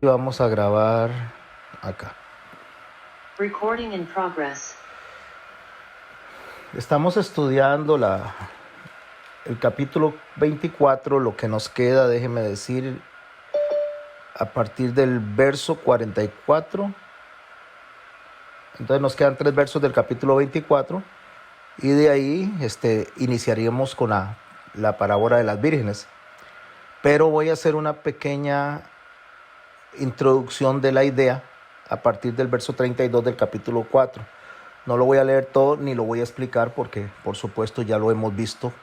Y vamos a grabar acá. Recording in progress. Estamos estudiando el capítulo 24, lo que nos queda, déjeme decir, a partir del verso 44. Entonces nos quedan 3 versos del capítulo 24 y de ahí iniciaríamos con la parábola de las vírgenes. Pero voy a hacer una pequeña introducción de la idea a partir del verso 32 del capítulo 4. No lo voy a leer todo ni lo voy a explicar porque por supuesto ya lo hemos visto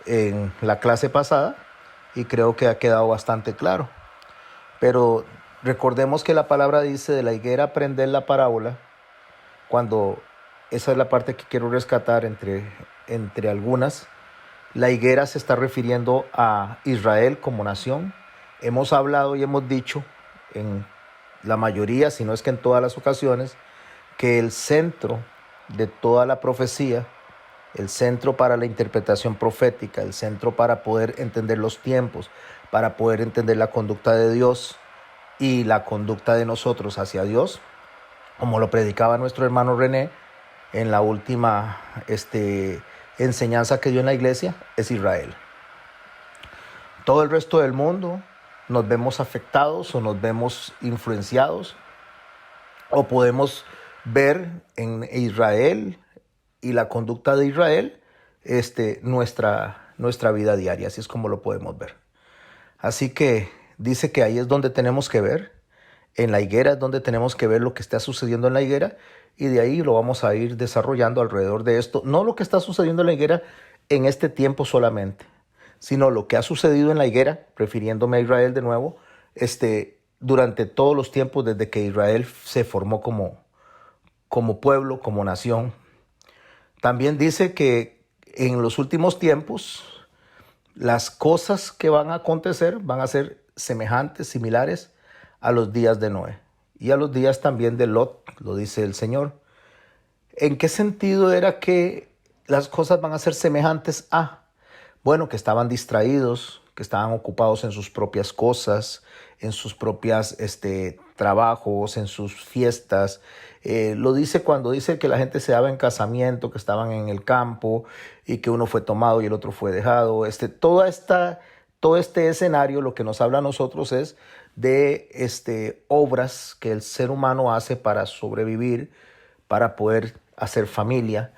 en la clase pasada y creo que ha quedado bastante claro. Pero recordemos que la palabra dice: de la higuera aprender la parábola, cuando esa es la parte que quiero rescatar entre algunas. La higuera se está refiriendo a Israel como nación. Hemos hablado y hemos dicho en la mayoría, si no es que en todas las ocasiones, que el centro de toda la profecía, el centro para la interpretación profética, el centro para poder entender los tiempos, para poder entender la conducta de Dios y la conducta de nosotros hacia Dios, como lo predicaba nuestro hermano René en la última enseñanza que dio en la iglesia, es Israel. Todo el resto del mundo nos vemos afectados o nos vemos influenciados o podemos ver en Israel y la conducta de Israel nuestra vida diaria. Así es como lo podemos ver. Así que dice que ahí es donde tenemos que ver. En la higuera es donde tenemos que ver lo que está sucediendo en la higuera, y de ahí lo vamos a ir desarrollando alrededor de esto. No lo que está sucediendo en la higuera en este tiempo solamente, sino lo que ha sucedido en la higuera, refiriéndome a Israel de nuevo, durante todos los tiempos desde que Israel se formó como pueblo, como nación. También dice que en los últimos tiempos las cosas que van a acontecer van a ser semejantes, similares a los días de Noé y a los días también de Lot, lo dice el Señor. ¿En qué sentido era que las cosas van a ser semejantes a? Bueno, que estaban distraídos, que estaban ocupados en sus propias cosas, en sus propias trabajos, en sus fiestas. Lo dice cuando dice que la gente se daba en casamiento, que estaban en el campo y que uno fue tomado y el otro fue dejado. Todo este escenario lo que nos habla a nosotros es de obras que el ser humano hace para sobrevivir, para poder hacer familia,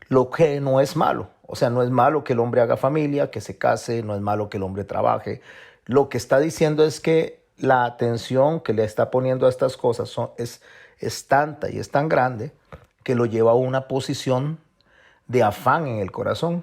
lo que no es malo. O sea, no es malo que el hombre haga familia, que se case, no es malo que el hombre trabaje. Lo que está diciendo es que la atención que le está poniendo a estas cosas es tanta y es tan grande que lo lleva a una posición de afán en el corazón.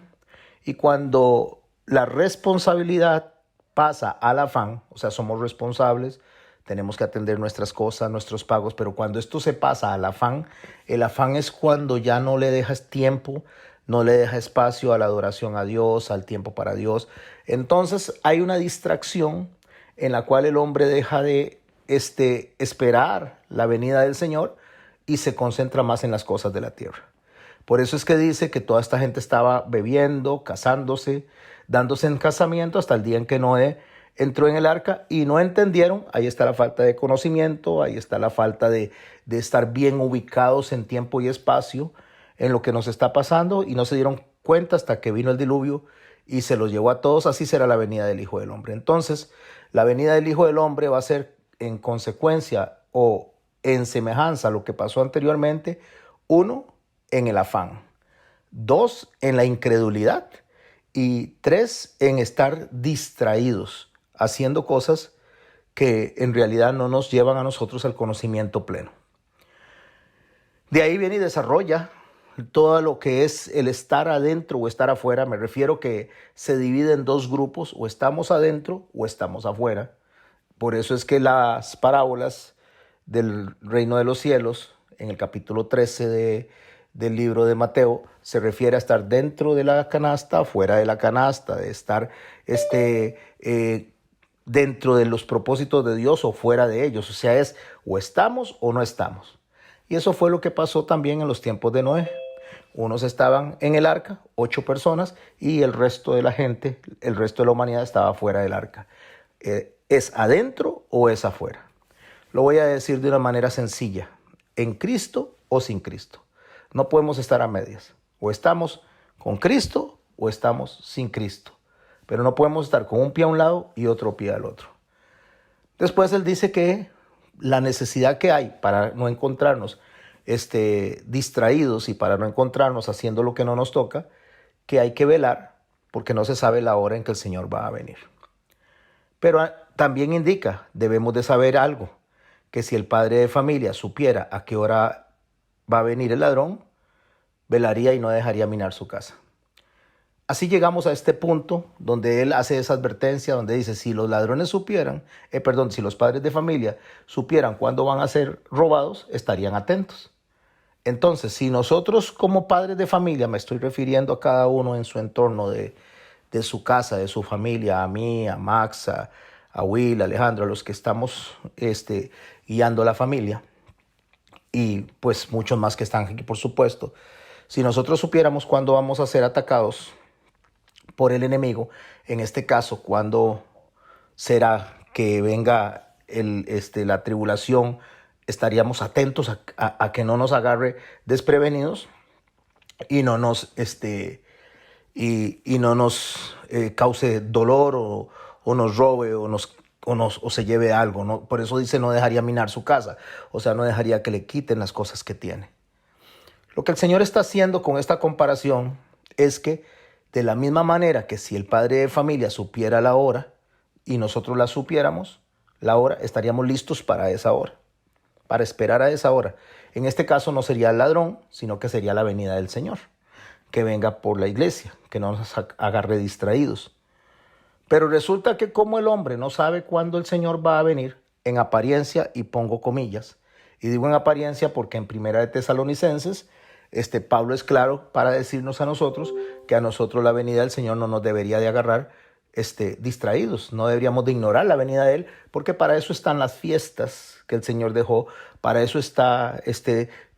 Y cuando la responsabilidad pasa al afán, o sea, somos responsables, tenemos que atender nuestras cosas, nuestros pagos, pero cuando esto se pasa al afán, el afán es cuando ya no le dejas tiempo, no le dejas espacio a la adoración a Dios, al tiempo para Dios. Entonces hay una distracción en la cual el hombre deja de esperar la venida del Señor y se concentra más en las cosas de la tierra. Por eso es que dice que toda esta gente estaba bebiendo, casándose, dándose en casamiento hasta el día en que Noé entró en el arca y no entendieron. Ahí está la falta de conocimiento, ahí está la falta de estar bien ubicados en tiempo y espacio en lo que nos está pasando, y no se dieron cuenta hasta que vino el diluvio y se los llevó a todos. Así será la venida del Hijo del Hombre. Entonces, la venida del Hijo del Hombre va a ser en consecuencia o en semejanza a lo que pasó anteriormente. 1, en el afán. 2, en la incredulidad. Y 3, en estar distraídos, haciendo cosas que en realidad no nos llevan a nosotros al conocimiento pleno. De ahí viene y desarrolla todo lo que es el estar adentro o estar afuera. Me refiero que se divide en 2 grupos: o estamos adentro o estamos afuera. Por eso es que las parábolas del reino de los cielos, en el capítulo 13 del libro de Mateo, se refiere a estar dentro de la canasta, fuera de la canasta, de estar dentro de los propósitos de Dios o fuera de ellos. O sea, es o estamos o no estamos. Y eso fue lo que pasó también en los tiempos de Noé. Unos estaban en el arca, 8 personas, y el resto de la gente, el resto de la humanidad estaba fuera del arca. ¿Es adentro o es afuera? Lo voy a decir de una manera sencilla. En Cristo o sin Cristo. No podemos estar a medias. O estamos con Cristo o estamos sin Cristo. Pero no podemos estar con un pie a un lado y otro pie al otro. Después él dice que la necesidad que hay para no encontrarnos distraídos y para no encontrarnos haciendo lo que no nos toca, que hay que velar porque no se sabe la hora en que el Señor va a venir. Pero también indica, debemos de saber algo, que si el padre de familia supiera a qué hora va a venir el ladrón, velaría y no dejaría minar su casa. Así llegamos a este punto donde él hace esa advertencia, donde dice, si los ladrones supieran, si los padres de familia supieran cuándo van a ser robados, estarían atentos. Entonces, si nosotros como padres de familia, me estoy refiriendo a cada uno en su entorno de su casa, de su familia, a mí, a Max, a Will, a Alejandro, a los que estamos guiando a la familia, y pues muchos más que están aquí, por supuesto. Si nosotros supiéramos cuándo vamos a ser atacados por el enemigo, en este caso, cuándo será que venga la tribulación, estaríamos atentos a que no nos agarre desprevenidos y no nos cause dolor o nos robe o se lleve algo, ¿no? Por eso dice no dejaría minar su casa, o sea, no dejaría que le quiten las cosas que tiene. Lo que el Señor está haciendo con esta comparación es que de la misma manera que si el padre de familia supiera la hora y nosotros la supiéramos, la hora, estaríamos listos para esa hora, para esperar a esa hora. En este caso no sería el ladrón, sino que sería la venida del Señor, que venga por la iglesia, que no nos agarre distraídos. Pero resulta que como el hombre no sabe cuándo el Señor va a venir, en apariencia, y pongo comillas, y digo en apariencia porque en Primera de Tesalonicenses, Pablo es claro para decirnos a nosotros que a nosotros la venida del Señor no nos debería de agarrar distraídos, no deberíamos de ignorar la venida de Él, porque para eso están las fiestas que el Señor dejó, para eso está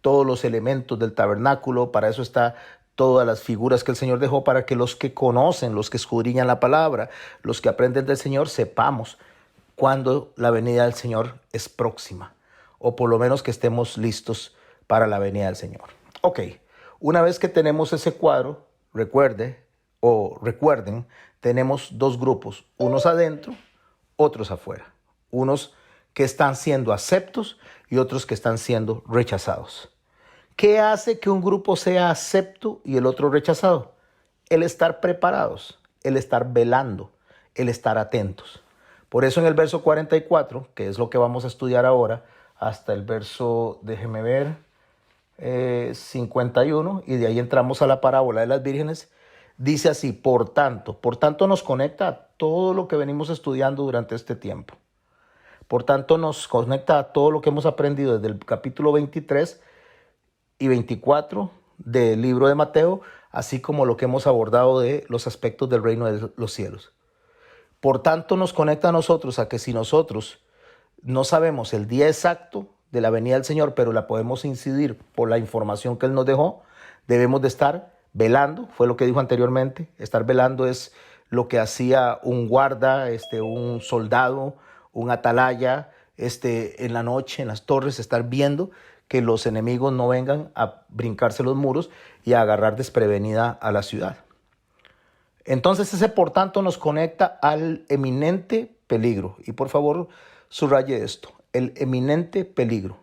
todos los elementos del tabernáculo, para eso está todas las figuras que el Señor dejó, para que los que conocen, los que escudriñan la palabra, los que aprenden del Señor, sepamos cuándo la venida del Señor es próxima, o por lo menos que estemos listos para la venida del Señor. Ok, una vez que tenemos ese cuadro, recuerden, tenemos dos grupos, unos adentro, otros afuera, unos que están siendo aceptos y otros que están siendo rechazados. ¿Qué hace que un grupo sea acepto y el otro rechazado? El estar preparados, el estar velando, el estar atentos. Por eso en el verso 44, que es lo que vamos a estudiar ahora, hasta el verso, 51, y de ahí entramos a la parábola de las vírgenes, dice así, por tanto nos conecta a todo lo que venimos estudiando durante este tiempo. Por tanto nos conecta a todo lo que hemos aprendido desde el capítulo 23 y 24 del libro de Mateo, así como lo que hemos abordado de los aspectos del reino de los cielos. Por tanto nos conecta a nosotros a que si nosotros no sabemos el día exacto de la venida del Señor, pero la podemos incidir por la información que Él nos dejó, debemos de estar velando, fue lo que dijo anteriormente. Estar velando es lo que hacía un guarda, un soldado, un atalaya, en la noche, en las torres, estar viendo que los enemigos no vengan a brincarse los muros y a agarrar desprevenida a la ciudad. Entonces ese por tanto nos conecta al eminente peligro. Y por favor, subraye esto, el eminente peligro.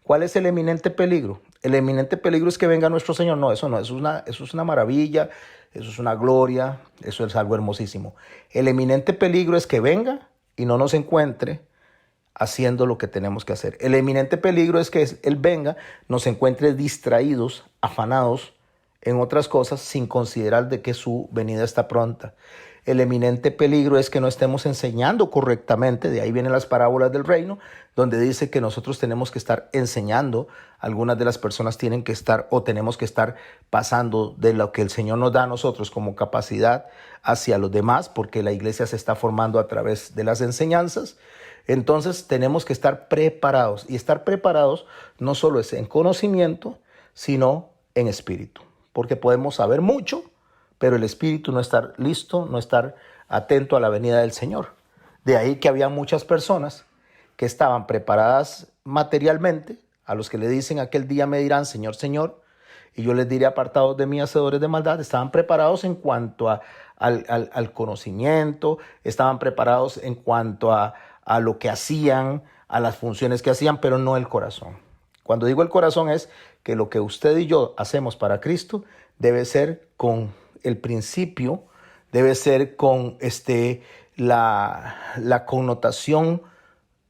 ¿Cuál es el eminente peligro? El eminente peligro es que venga nuestro Señor. No, eso es una maravilla, eso es una gloria, eso es algo hermosísimo. El eminente peligro es que venga y no nos encuentre haciendo lo que tenemos que hacer. El eminente peligro es que Él venga, nos encuentre distraídos, afanados en otras cosas sin considerar de que su venida está pronta. El eminente peligro es que no estemos enseñando correctamente, de ahí vienen las parábolas del reino, donde dice que nosotros tenemos que estar enseñando, algunas de las personas tienen que estar o tenemos que estar pasando de lo que el Señor nos da a nosotros como capacidad hacia los demás, porque la iglesia se está formando a través de las enseñanzas. Entonces tenemos que estar preparados, y estar preparados no solo es en conocimiento, sino en espíritu, porque podemos saber mucho, pero el espíritu no estar listo, no estar atento a la venida del Señor. De ahí que había muchas personas que estaban preparadas materialmente, a los que le dicen aquel día me dirán, Señor, Señor, y yo les diré apartados de mí, hacedores de maldad. Estaban preparados en cuanto al conocimiento, estaban preparados en cuanto a lo que hacían, a las funciones que hacían, pero no el corazón. Cuando digo el corazón es que lo que usted y yo hacemos para Cristo debe ser con el principio, debe ser con la connotación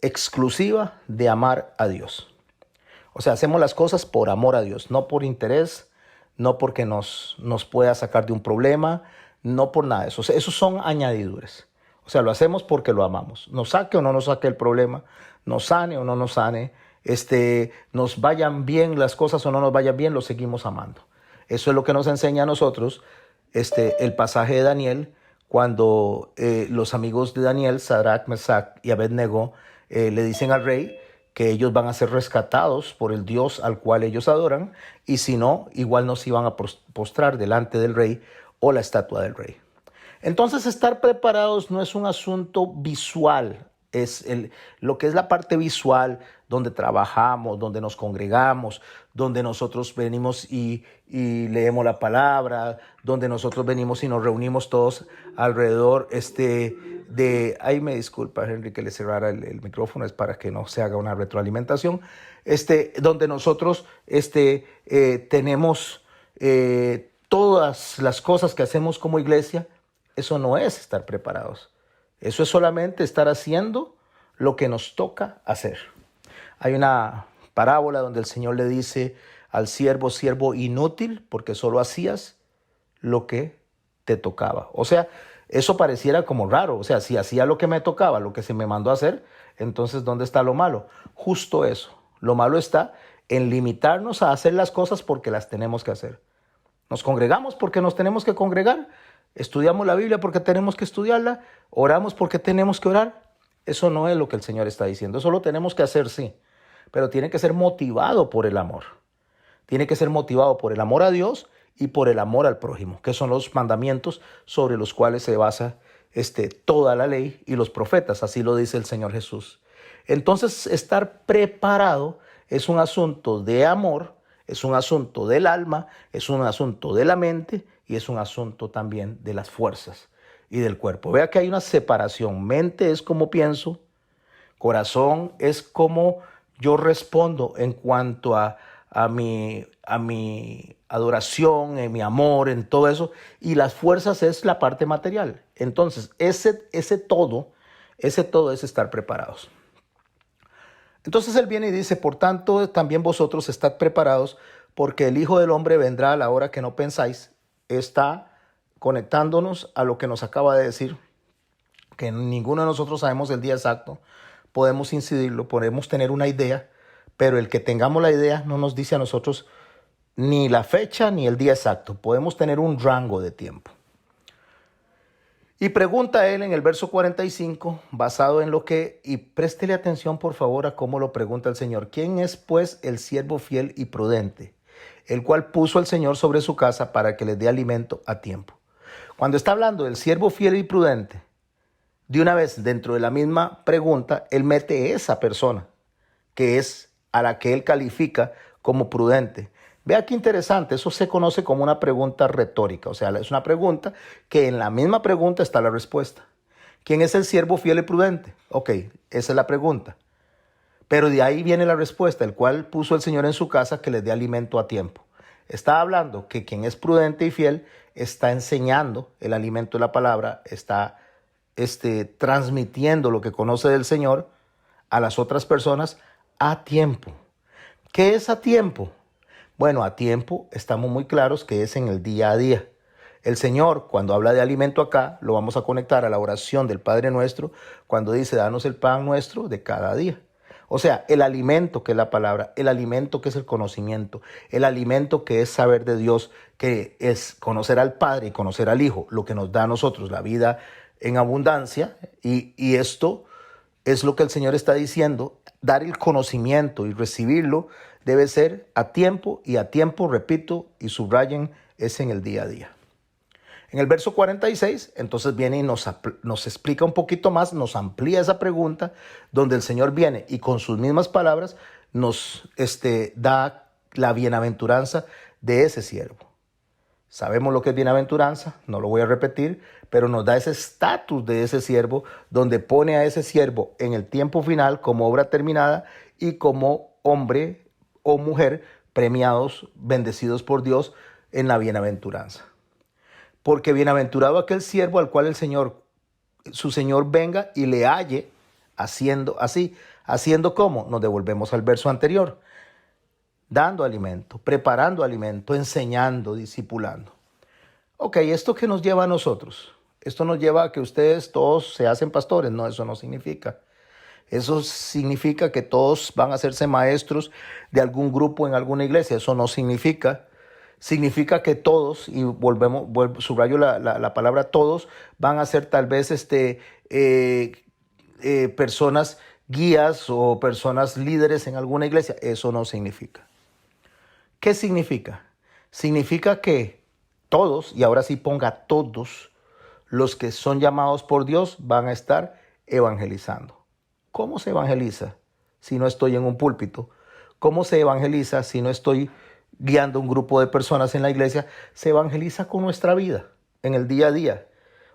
exclusiva de amar a Dios. O sea, hacemos las cosas por amor a Dios, no por interés, no porque nos pueda sacar de un problema, no por nada de eso. O sea, esos son añadiduras. O sea, lo hacemos porque lo amamos. Nos saque o no nos saque el problema, nos sane o no nos sane, nos vayan bien las cosas o no nos vayan bien, lo seguimos amando. Eso es lo que nos enseña a nosotros el pasaje de Daniel, cuando los amigos de Daniel, Sadrach, Mesach y Abednego, le dicen al rey que ellos van a ser rescatados por el Dios al cual ellos adoran, y si no, igual no se iban a postrar delante del rey o la estatua del rey. Entonces, estar preparados no es un asunto visual, es lo que es la parte visual, donde trabajamos, donde nos congregamos, donde nosotros venimos y leemos la palabra, donde nosotros venimos y nos reunimos todos alrededor ahí me disculpa, Henry, que le cerrara el micrófono, es para que no se haga una retroalimentación, donde nosotros tenemos todas las cosas que hacemos como iglesia. Eso no es estar preparados. Eso es solamente estar haciendo lo que nos toca hacer. Hay una parábola donde el Señor le dice al siervo inútil, porque solo hacías lo que te tocaba. O sea, eso pareciera como raro. O sea, si hacía lo que me tocaba, lo que se me mandó a hacer, entonces ¿dónde está lo malo? Justo eso. Lo malo está en limitarnos a hacer las cosas porque las tenemos que hacer. Nos congregamos porque nos tenemos que congregar. Estudiamos la Biblia porque tenemos que estudiarla. Oramos porque tenemos que orar. Eso no es lo que el Señor está diciendo. Eso lo tenemos que hacer, sí. Pero tiene que ser motivado por el amor. Tiene que ser motivado por el amor a Dios y por el amor al prójimo, que son los mandamientos sobre los cuales se basa toda la ley y los profetas. Así lo dice el Señor Jesús. Entonces, estar preparado es un asunto de amor, es un asunto del alma, es un asunto de la mente y es un asunto también de las fuerzas y del cuerpo. Vea que hay una separación. Mente es como pienso, corazón es como yo respondo en cuanto a mi adoración, en mi amor, en todo eso. Y las fuerzas es la parte material. Entonces, ese todo es estar preparados. Entonces él viene y dice, por tanto, también vosotros estad preparados, porque el Hijo del Hombre vendrá a la hora que no pensáis. Está conectándonos a lo que nos acaba de decir, que ninguno de nosotros sabemos el día exacto. Podemos incidirlo, podemos tener una idea, pero el que tengamos la idea no nos dice a nosotros ni la fecha ni el día exacto. Podemos tener un rango de tiempo. Y pregunta él en el verso 45, basado en lo que, y préstele atención por favor a cómo lo pregunta el Señor. ¿Quién es pues el siervo fiel y prudente, el cual puso el Señor sobre su casa para que les dé alimento a tiempo? Cuando está hablando del siervo fiel y prudente, de una vez dentro de la misma pregunta, él mete esa persona, que es a la que él califica como prudente. Vea qué interesante, eso se conoce como una pregunta retórica, o sea, es una pregunta que en la misma pregunta está la respuesta. ¿Quién es el siervo fiel y prudente? Ok, esa es la pregunta. Pero de ahí viene la respuesta, el cual puso el Señor en su casa que les dé alimento a tiempo. Está hablando que quien es prudente y fiel está enseñando el alimento de la palabra, está transmitiendo lo que conoce del Señor a las otras personas a tiempo. ¿Qué es a tiempo? Bueno, a tiempo estamos muy claros que es en el día a día. El Señor, cuando habla de alimento acá, lo vamos a conectar a la oración del Padre Nuestro, cuando dice, danos el pan nuestro de cada día. O sea, el alimento que es la palabra, el alimento que es el conocimiento, el alimento que es saber de Dios, que es conocer al Padre y conocer al Hijo, lo que nos da a nosotros la vida en abundancia. Y esto es lo que el Señor está diciendo, dar el conocimiento y recibirlo debe ser a tiempo, y a tiempo, repito, y subrayen, es en el día a día. En el verso 46, entonces viene y nos explica un poquito más, nos amplía esa pregunta, donde el Señor viene y con sus mismas palabras nos da la bienaventuranza de ese siervo. Sabemos lo que es bienaventuranza, no lo voy a repetir, pero nos da ese estatus de ese siervo, donde pone a ese siervo en el tiempo final como obra terminada y como hombre o mujer premiados, bendecidos por Dios en la bienaventuranza. Porque bienaventurado aquel siervo al cual su Señor venga y le halle haciendo así. ¿Haciendo cómo? Nos devolvemos al verso anterior. Dando alimento, preparando alimento, enseñando, discipulando. Ok, ¿esto qué nos lleva a nosotros? Esto nos lleva a que ustedes todos se hacen pastores. No, eso no significa. Eso significa que todos van a hacerse maestros de algún grupo en alguna iglesia. Eso no significa. Significa que todos, y subrayo la palabra todos, van a ser tal vez personas guías o personas líderes en alguna iglesia. Eso no significa. ¿Qué significa? Significa que todos, y ahora sí ponga todos, los que son llamados por Dios van a estar evangelizando. ¿Cómo se evangeliza si no estoy en un púlpito? ¿Cómo se evangeliza si no estoy guiando un grupo de personas en la iglesia? Se evangeliza con nuestra vida, en el día a día.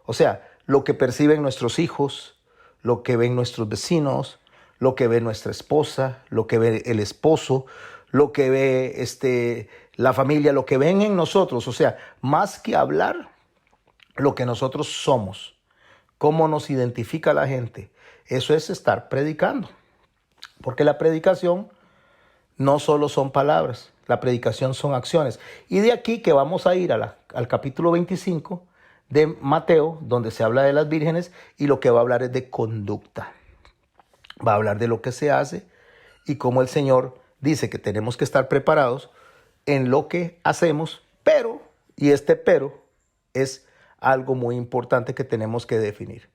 O sea, lo que perciben nuestros hijos, lo que ven nuestros vecinos, lo que ve nuestra esposa, lo que ve el esposo, lo que ve la familia, lo que ven en nosotros. O sea, más que hablar, lo que nosotros somos, cómo nos identifica la gente. Eso es estar predicando. Porque la predicación no solo son palabras, la predicación son acciones. Y de aquí que vamos a ir al capítulo 25 de Mateo, donde se habla de las vírgenes, y lo que va a hablar es de conducta. Va a hablar de lo que se hace y cómo el Señor dice que tenemos que estar preparados en lo que hacemos, pero, y este pero es algo muy importante que tenemos que definir.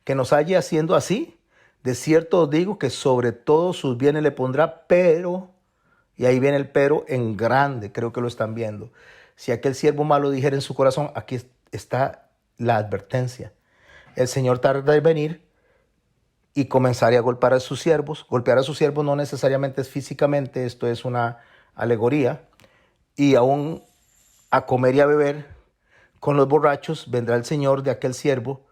Que nos halle haciendo así, de cierto os digo que sobre todos sus bienes le pondrá, pero, y ahí viene el pero en grande, creo que lo están viendo. Si aquel siervo malo dijera en su corazón, aquí está la advertencia. El Señor tarda en venir y comenzaría a golpear a sus siervos. Golpear a sus siervos no necesariamente es físicamente, esto es una alegoría. Y aún a comer y a beber con los borrachos vendrá el Señor de aquel siervo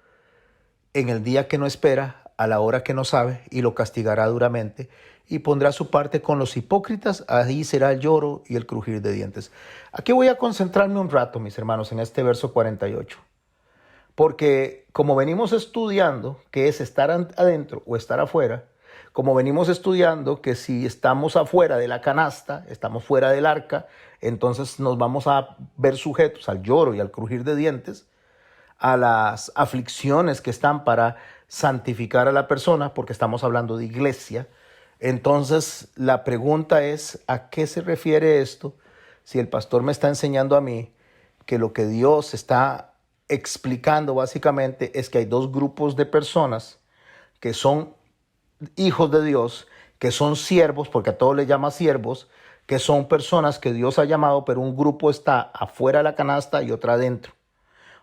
en el día que no espera, a la hora que no sabe, y lo castigará duramente, y pondrá su parte con los hipócritas. Ahí será el lloro y el crujir de dientes. Aquí voy a concentrarme un rato, mis hermanos, en este verso 48. Porque como venimos estudiando qué es estar adentro o estar afuera, como venimos estudiando que si estamos afuera de la canasta, estamos fuera del arca, entonces nos vamos a ver sujetos al lloro y al crujir de dientes, a las aflicciones que están para santificar a la persona, porque estamos hablando de iglesia. Entonces la pregunta es, ¿a qué se refiere esto? Si el pastor me está enseñando a mí que lo que Dios está explicando básicamente es que hay dos grupos de personas que son hijos de Dios, que son siervos, porque a todos les llama siervos, que son personas que Dios ha llamado, pero un grupo está afuera de la canasta y otra adentro.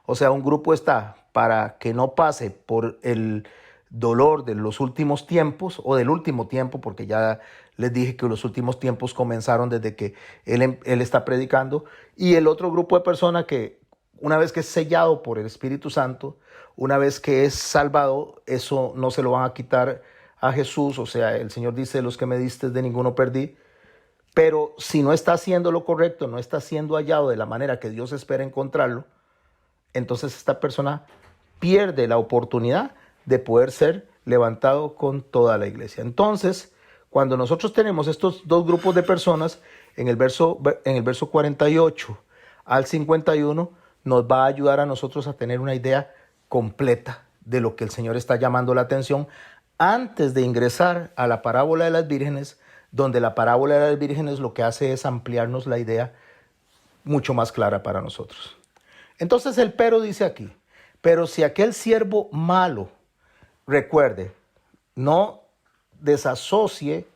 O sea, un grupo está para que no pase por el dolor de los últimos tiempos o del último tiempo, porque ya les dije que los últimos tiempos comenzaron desde que él está predicando, y el otro grupo de personas que una vez que es sellado por el Espíritu Santo, una vez que es salvado, eso no se lo van a quitar a Jesús. O sea, el Señor dice, los que me diste de ninguno perdí. Pero si no está haciendo lo correcto, no está siendo hallado de la manera que Dios espera encontrarlo, entonces esta persona pierde la oportunidad de poder ser levantado con toda la iglesia. Entonces, cuando nosotros tenemos estos dos grupos de personas, en el verso 48 al 51, nos va a ayudar a nosotros a tener una idea completa de lo que el Señor está llamando la atención antes de ingresar a la parábola de las vírgenes, donde la parábola de las vírgenes lo que hace es ampliarnos la idea mucho más clara para nosotros. Entonces el pero dice aquí, pero si aquel siervo malo, recuerde, no desasocie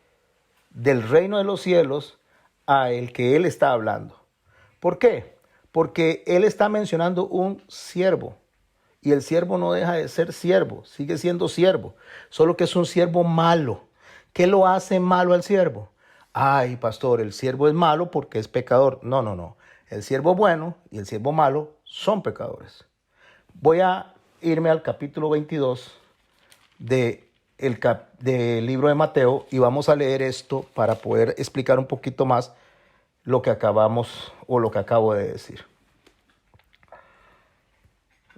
del reino de los cielos a el que él está hablando. ¿Por qué? Porque él está mencionando un siervo. Y el siervo no deja de ser siervo, sigue siendo siervo, solo que es un siervo malo. ¿Qué lo hace malo al siervo? Ay, pastor, el siervo es malo porque es pecador. No, no, no. El siervo bueno y el siervo malo son pecadores. Voy a irme al capítulo 22 del libro de Mateo y vamos a leer esto para poder explicar un poquito más lo que acabamos o lo que acabo de decir.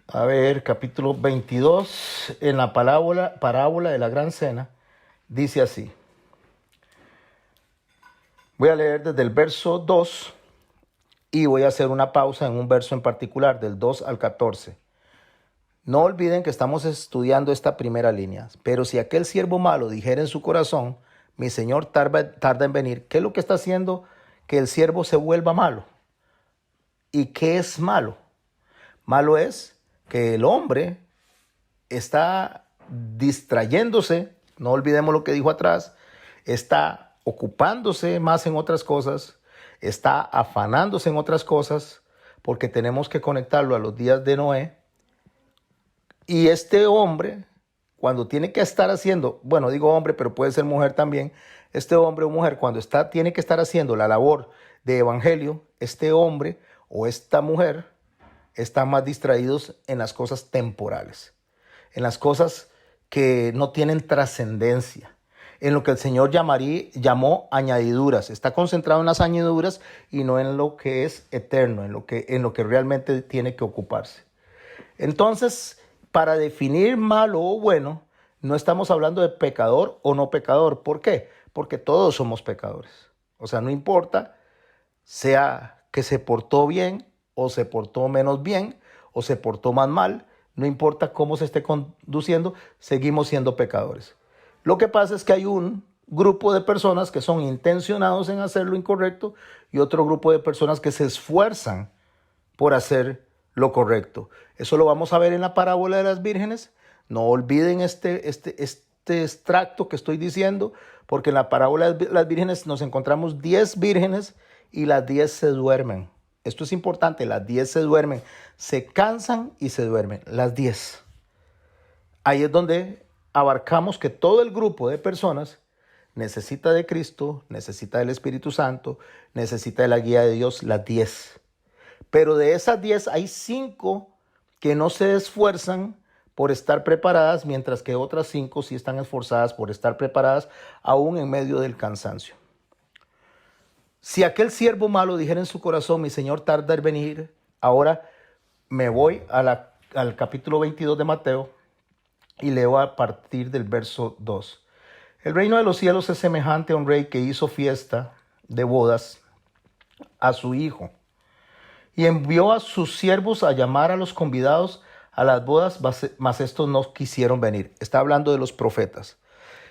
A ver, capítulo 22, en la parábola de la gran cena, dice así. Voy a leer desde el verso 2 y voy a hacer una pausa en un verso en particular, del 2 al 14. No olviden que estamos estudiando esta primera línea. Pero si aquel siervo malo dijera en su corazón, mi señor tarda en venir, ¿qué es lo que está haciendo que el siervo se vuelva malo? ¿Y qué es malo? Malo es que el hombre está distrayéndose, no olvidemos lo que dijo atrás, está ocupándose más en otras cosas, está afanándose en otras cosas, porque tenemos que conectarlo a los días de Noé. Y este hombre, cuando tiene que estar haciendo, bueno, digo hombre, pero puede ser mujer también, este hombre o mujer, cuando tiene que estar haciendo la labor de evangelio, este hombre o esta mujer están más distraídos en las cosas temporales, en las cosas que no tienen trascendencia, en lo que el Señor llamó añadiduras. Está concentrado en las añadiduras y no en lo que es eterno, en lo que realmente tiene que ocuparse. Entonces, para definir malo o bueno, no estamos hablando de pecador o no pecador. ¿Por qué? Porque todos somos pecadores. O sea, no importa sea que se portó bien o se portó menos bien o se portó más mal, no importa cómo se esté conduciendo, seguimos siendo pecadores. Lo que pasa es que hay un grupo de personas que son intencionados en hacer lo incorrecto y otro grupo de personas que se esfuerzan por hacer lo correcto. Eso lo vamos a ver en la parábola de las vírgenes. No olviden este extracto que estoy diciendo, porque en la parábola de las vírgenes nos encontramos 10 vírgenes y las 10 se duermen. Esto es importante, las 10 se duermen, se cansan y se duermen, las 10. Ahí es donde abarcamos que todo el grupo de personas necesita de Cristo, necesita del Espíritu Santo, necesita de la guía de Dios, las 10. Pero de esas 10 hay 5 que no se esfuerzan por estar preparadas, mientras que otras 5 sí están esforzadas por estar preparadas aún en medio del cansancio. Si aquel siervo malo dijera en su corazón, mi señor tarda en venir, ahora me voy al capítulo 22 de Mateo y leo a partir del verso 2. El reino de los cielos es semejante a un rey que hizo fiesta de bodas a su hijo y envió a sus siervos a llamar a los convidados a las bodas, mas estos no quisieron venir. Está hablando de los profetas.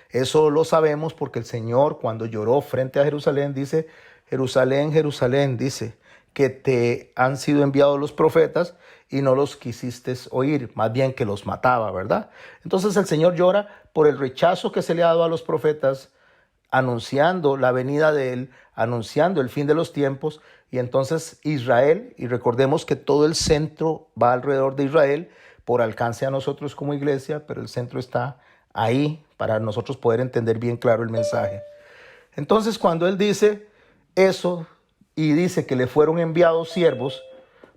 Eso lo sabemos porque el Señor, cuando lloró frente a Jerusalén, dice: Jerusalén, Jerusalén, dice que te han sido enviados los profetas y no los quisiste oír, más bien que los mataba, ¿verdad? Entonces el Señor llora por el rechazo que se le ha dado a los profetas, anunciando la venida de Él, anunciando el fin de los tiempos. Y entonces Israel, y recordemos que todo el centro va alrededor de Israel por alcance a nosotros como iglesia, pero el centro está ahí para nosotros poder entender bien claro el mensaje. Entonces cuando Él dice eso y dice que le fueron enviados siervos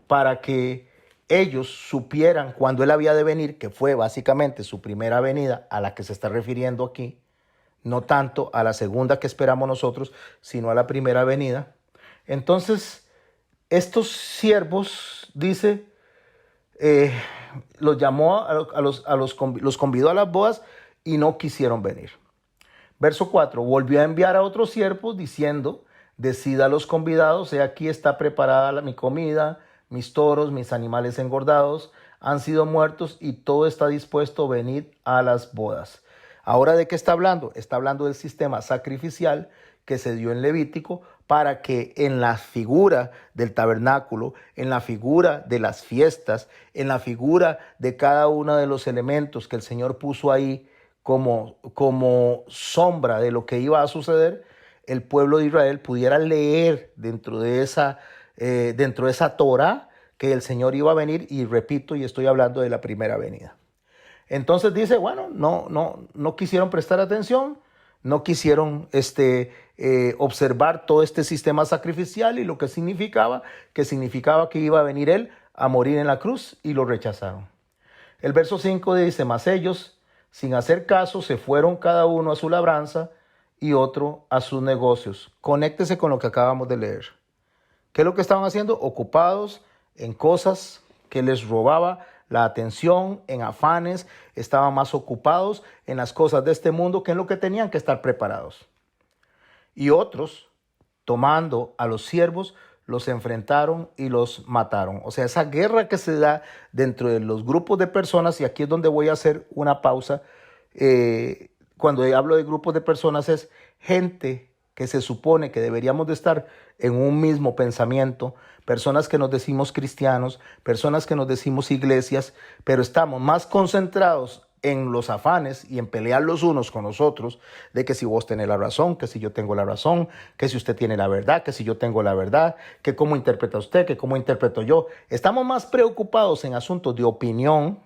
para que ellos supieran cuando Él había de venir, que fue básicamente su primera venida a la que se está refiriendo aquí, no tanto a la segunda que esperamos nosotros, sino a la primera venida. Entonces, estos siervos, dice, los llamó los convidó a las bodas y no quisieron venir. Verso 4, volvió a enviar a otros siervos diciendo: decid a los convidados, he aquí está preparada mi comida, mis toros, mis animales engordados han sido muertos y todo está dispuesto, venid a las bodas. Ahora, ¿de qué está hablando? Está hablando del sistema sacrificial que se dio en Levítico para que en la figura del tabernáculo, en la figura de las fiestas, en la figura de cada uno de los elementos que el Señor puso ahí como sombra de lo que iba a suceder, el pueblo de Israel pudiera leer dentro de dentro de esa Torah que el Señor iba a venir, y repito, y estoy hablando de la primera venida. Entonces dice, bueno, no quisieron prestar atención, no quisieron observar todo este sistema sacrificial y lo que significaba que iba a venir Él a morir en la cruz, y lo rechazaron. El verso 5 dice, mas ellos, sin hacer caso, se fueron cada uno a su labranza y otro a sus negocios. Conéctese con lo que acabamos de leer. ¿Qué es lo que estaban haciendo? Ocupados en cosas que les robaba la atención, en afanes. Estaban más ocupados en las cosas de este mundo que en lo que tenían que estar preparados. Y otros, tomando a los siervos, los enfrentaron y los mataron. O sea, esa guerra que se da dentro de los grupos de personas, y aquí es donde voy a hacer una pausa. Cuando hablo de grupos de personas, es gente que se supone que deberíamos de estar en un mismo pensamiento, personas que nos decimos cristianos, personas que nos decimos iglesias, pero estamos más concentrados en los afanes y en pelear los unos con los otros, de que si vos tenés la razón, que si yo tengo la razón, que si usted tiene la verdad, que si yo tengo la verdad, que cómo interpreta usted, que cómo interpreto yo. Estamos más preocupados en asuntos de opinión,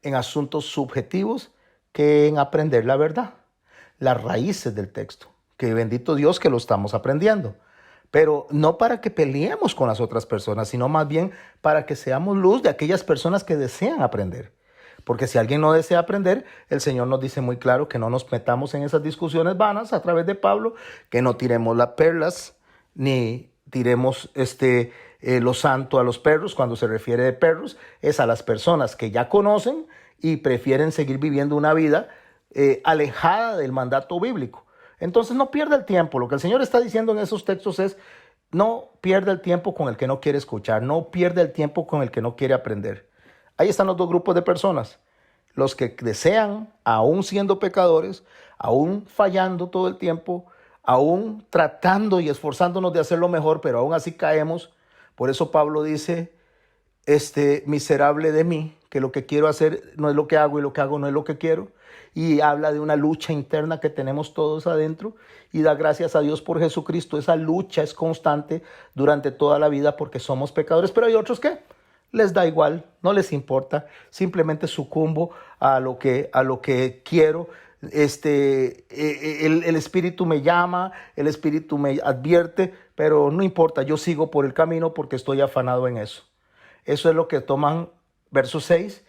en asuntos subjetivos, que en aprender la verdad, las raíces del texto, que bendito Dios que lo estamos aprendiendo. Pero no para que peleemos con las otras personas, sino más bien para que seamos luz de aquellas personas que desean aprender. Porque si alguien no desea aprender, el Señor nos dice muy claro que no nos metamos en esas discusiones vanas a través de Pablo, que no tiremos las perlas, ni tiremos lo santo a los perros. Cuando se refiere de perros, es a las personas que ya conocen y prefieren seguir viviendo una vida alejada del mandato bíblico. Entonces no pierda el tiempo. Lo que el Señor está diciendo en esos textos es, no pierda el tiempo con el que no quiere escuchar, no pierda el tiempo con el que no quiere aprender. Ahí están los dos grupos de personas. Los que desean, aún siendo pecadores, aún fallando todo el tiempo, aún tratando y esforzándonos de hacerlo mejor, pero aún así caemos. Por eso Pablo dice, miserable de mí, que lo que quiero hacer no es lo que hago y lo que hago no es lo que quiero. Y habla de una lucha interna que tenemos todos adentro, y da gracias a Dios por Jesucristo. Esa lucha es constante durante toda la vida porque somos pecadores, pero hay otros que les da igual, no les importa, simplemente sucumbo a lo que quiero. El Espíritu me llama, el Espíritu me advierte, pero no importa, yo sigo por el camino porque estoy afanado en eso. Eso es lo que toman, verso 6,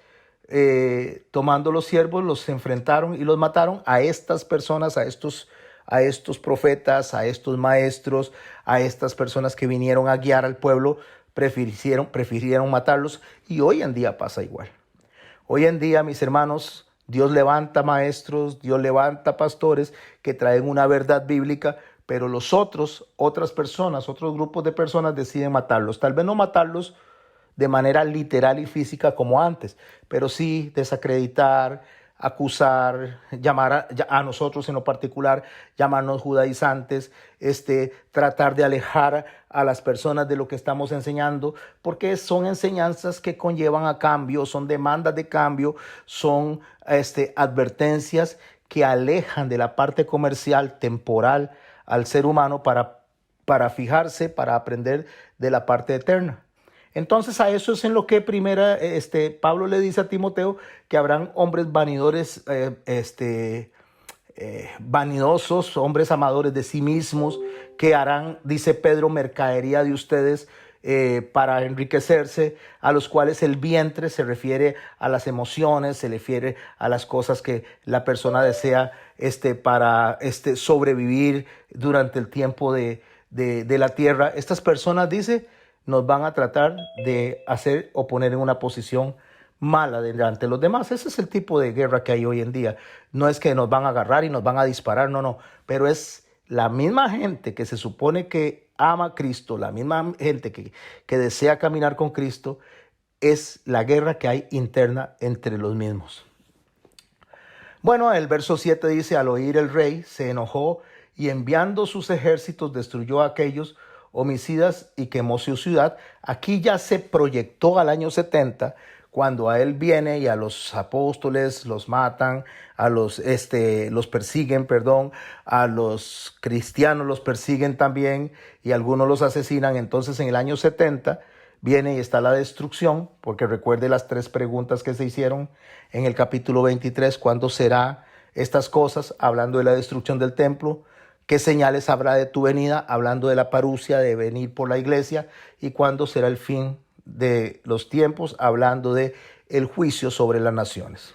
tomando los siervos, los enfrentaron y los mataron a estas personas, a estos profetas, a estos maestros, a estas personas que vinieron a guiar al pueblo. Prefirieron matarlos, y hoy en día pasa igual. Hoy en día, mis hermanos, Dios levanta maestros, Dios levanta pastores que traen una verdad bíblica, pero otras personas, otros grupos de personas deciden matarlos. Tal vez no matarlos de manera literal y física como antes, pero sí desacreditar, acusar, llamar a nosotros en lo particular, llamarnos judaizantes, tratar de alejar a las personas de lo que estamos enseñando, porque son enseñanzas que conllevan a cambio, son demandas de cambio, son advertencias que alejan de la parte comercial, temporal, al ser humano para fijarse, para aprender de la parte eterna. Entonces a eso es en lo que Pablo le dice a Timoteo, que habrán hombres vanidores, vanidosos, hombres amadores de sí mismos, que harán, dice Pedro, mercadería de ustedes para enriquecerse, a los cuales el vientre se refiere a las emociones, se refiere a las cosas que la persona desea para sobrevivir durante el tiempo de la tierra. Estas personas, dice, nos van a tratar de hacer o poner en una posición mala delante de los demás. Ese es el tipo de guerra que hay hoy en día. No es que nos van a agarrar y nos van a disparar, no. Pero es la misma gente que se supone que ama a Cristo, la misma gente que desea caminar con Cristo, es la guerra que hay interna entre los mismos. Bueno, el verso 7 dice, al oír el rey se enojó y enviando sus ejércitos destruyó a aquellos homicidas y quemó su ciudad. Aquí ya se proyectó al año 70, cuando a él viene y a los apóstoles los matan, los persiguen, perdón, a los cristianos los persiguen también y algunos los asesinan. Entonces en el año 70 viene y está la destrucción, porque recuerde las 3 preguntas que se hicieron en el capítulo 23, ¿cuándo será estas cosas? Hablando de la destrucción del templo. ¿Qué señales habrá de tu venida? Hablando de la parucia, de venir por la iglesia. ¿Y cuándo será el fin de los tiempos? Hablando de el juicio sobre las naciones.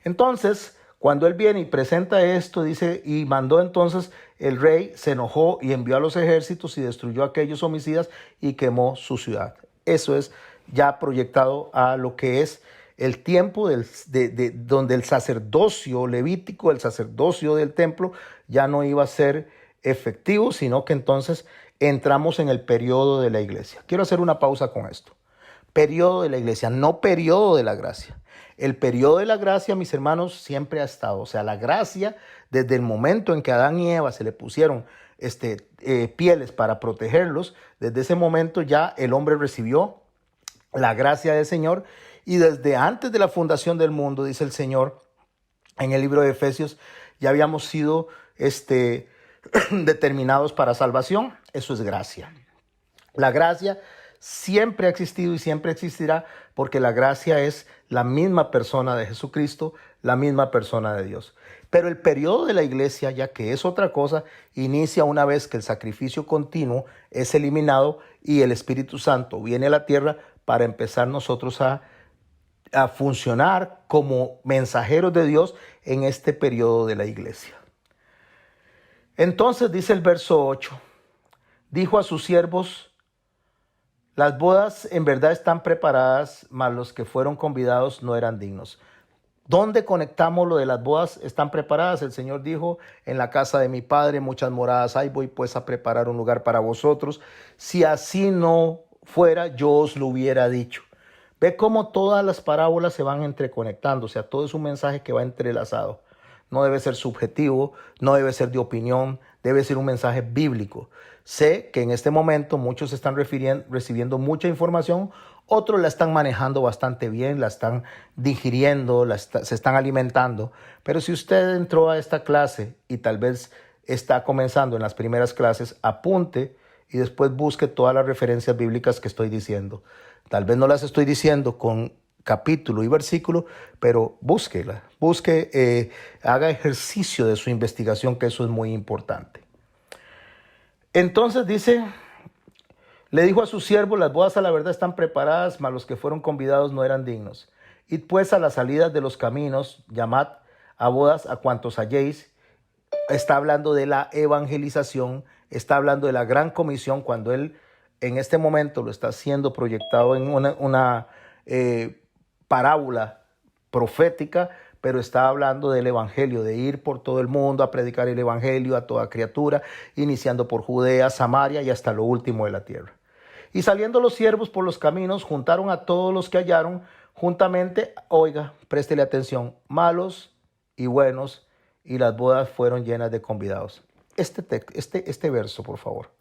Entonces, cuando él viene y presenta esto, dice, y mandó entonces el rey, se enojó y envió a los ejércitos y destruyó a aquellos homicidas y quemó su ciudad. Eso es ya proyectado a lo que es el tiempo donde el sacerdocio levítico, el sacerdocio del templo, ya no iba a ser efectivo, sino que entonces entramos en el periodo de la iglesia. Quiero hacer una pausa con esto. Periodo de la iglesia, no periodo de la gracia. El periodo de la gracia, mis hermanos, siempre ha estado. O sea, la gracia, desde el momento en que Adán y Eva se le pusieron pieles para protegerlos, desde ese momento ya el hombre recibió la gracia del Señor. Y desde antes de la fundación del mundo, dice el Señor en el libro de Efesios, ya habíamos sido determinados para salvación. Eso es gracia. La gracia siempre ha existido y siempre existirá, porque la gracia es la misma persona de Jesucristo, la misma persona de Dios. Pero el periodo de la iglesia, ya que es otra cosa, inicia una vez que el sacrificio continuo es eliminado y el Espíritu Santo viene a la tierra para empezar nosotros a funcionar como mensajeros de Dios en este periodo de la iglesia. Entonces dice el verso 8, dijo a sus siervos, las bodas en verdad están preparadas, mas los que fueron convidados no eran dignos. ¿Dónde conectamos lo de las bodas están preparadas? El Señor dijo, en la casa de mi Padre muchas moradas hay, voy pues a preparar un lugar para vosotros. Si así no fuera, yo os lo hubiera dicho. Ve cómo todas las parábolas se van entreconectando, o sea, todo es un mensaje que va entrelazado. No debe ser subjetivo, no debe ser de opinión, debe ser un mensaje bíblico. Sé que en este momento muchos están recibiendo mucha información, otros la están manejando bastante bien, la están digiriendo, se están alimentando. Pero si usted entró a esta clase y tal vez está comenzando en las primeras clases, apunte y después busque todas las referencias bíblicas que estoy diciendo. Tal vez no las estoy diciendo con capítulo y versículo, pero búsquela, haga ejercicio de su investigación, que eso es muy importante. Entonces dice, le dijo a sus siervos, las bodas a la verdad están preparadas, mas los que fueron convidados no eran dignos. Id pues a las salidas de los caminos, llamad a bodas a cuantos halléis. Está hablando de la evangelización, está hablando de la gran comisión, cuando él en este momento lo está siendo proyectado en una parábola profética, pero está hablando del evangelio, de ir por todo el mundo a predicar el evangelio a toda criatura, iniciando por Judea, Samaria y hasta lo último de la tierra. Y saliendo los siervos por los caminos, juntaron a todos los que hallaron juntamente, oiga, préstele atención, malos y buenos, y las bodas fueron llenas de convidados. Este verso, por favor.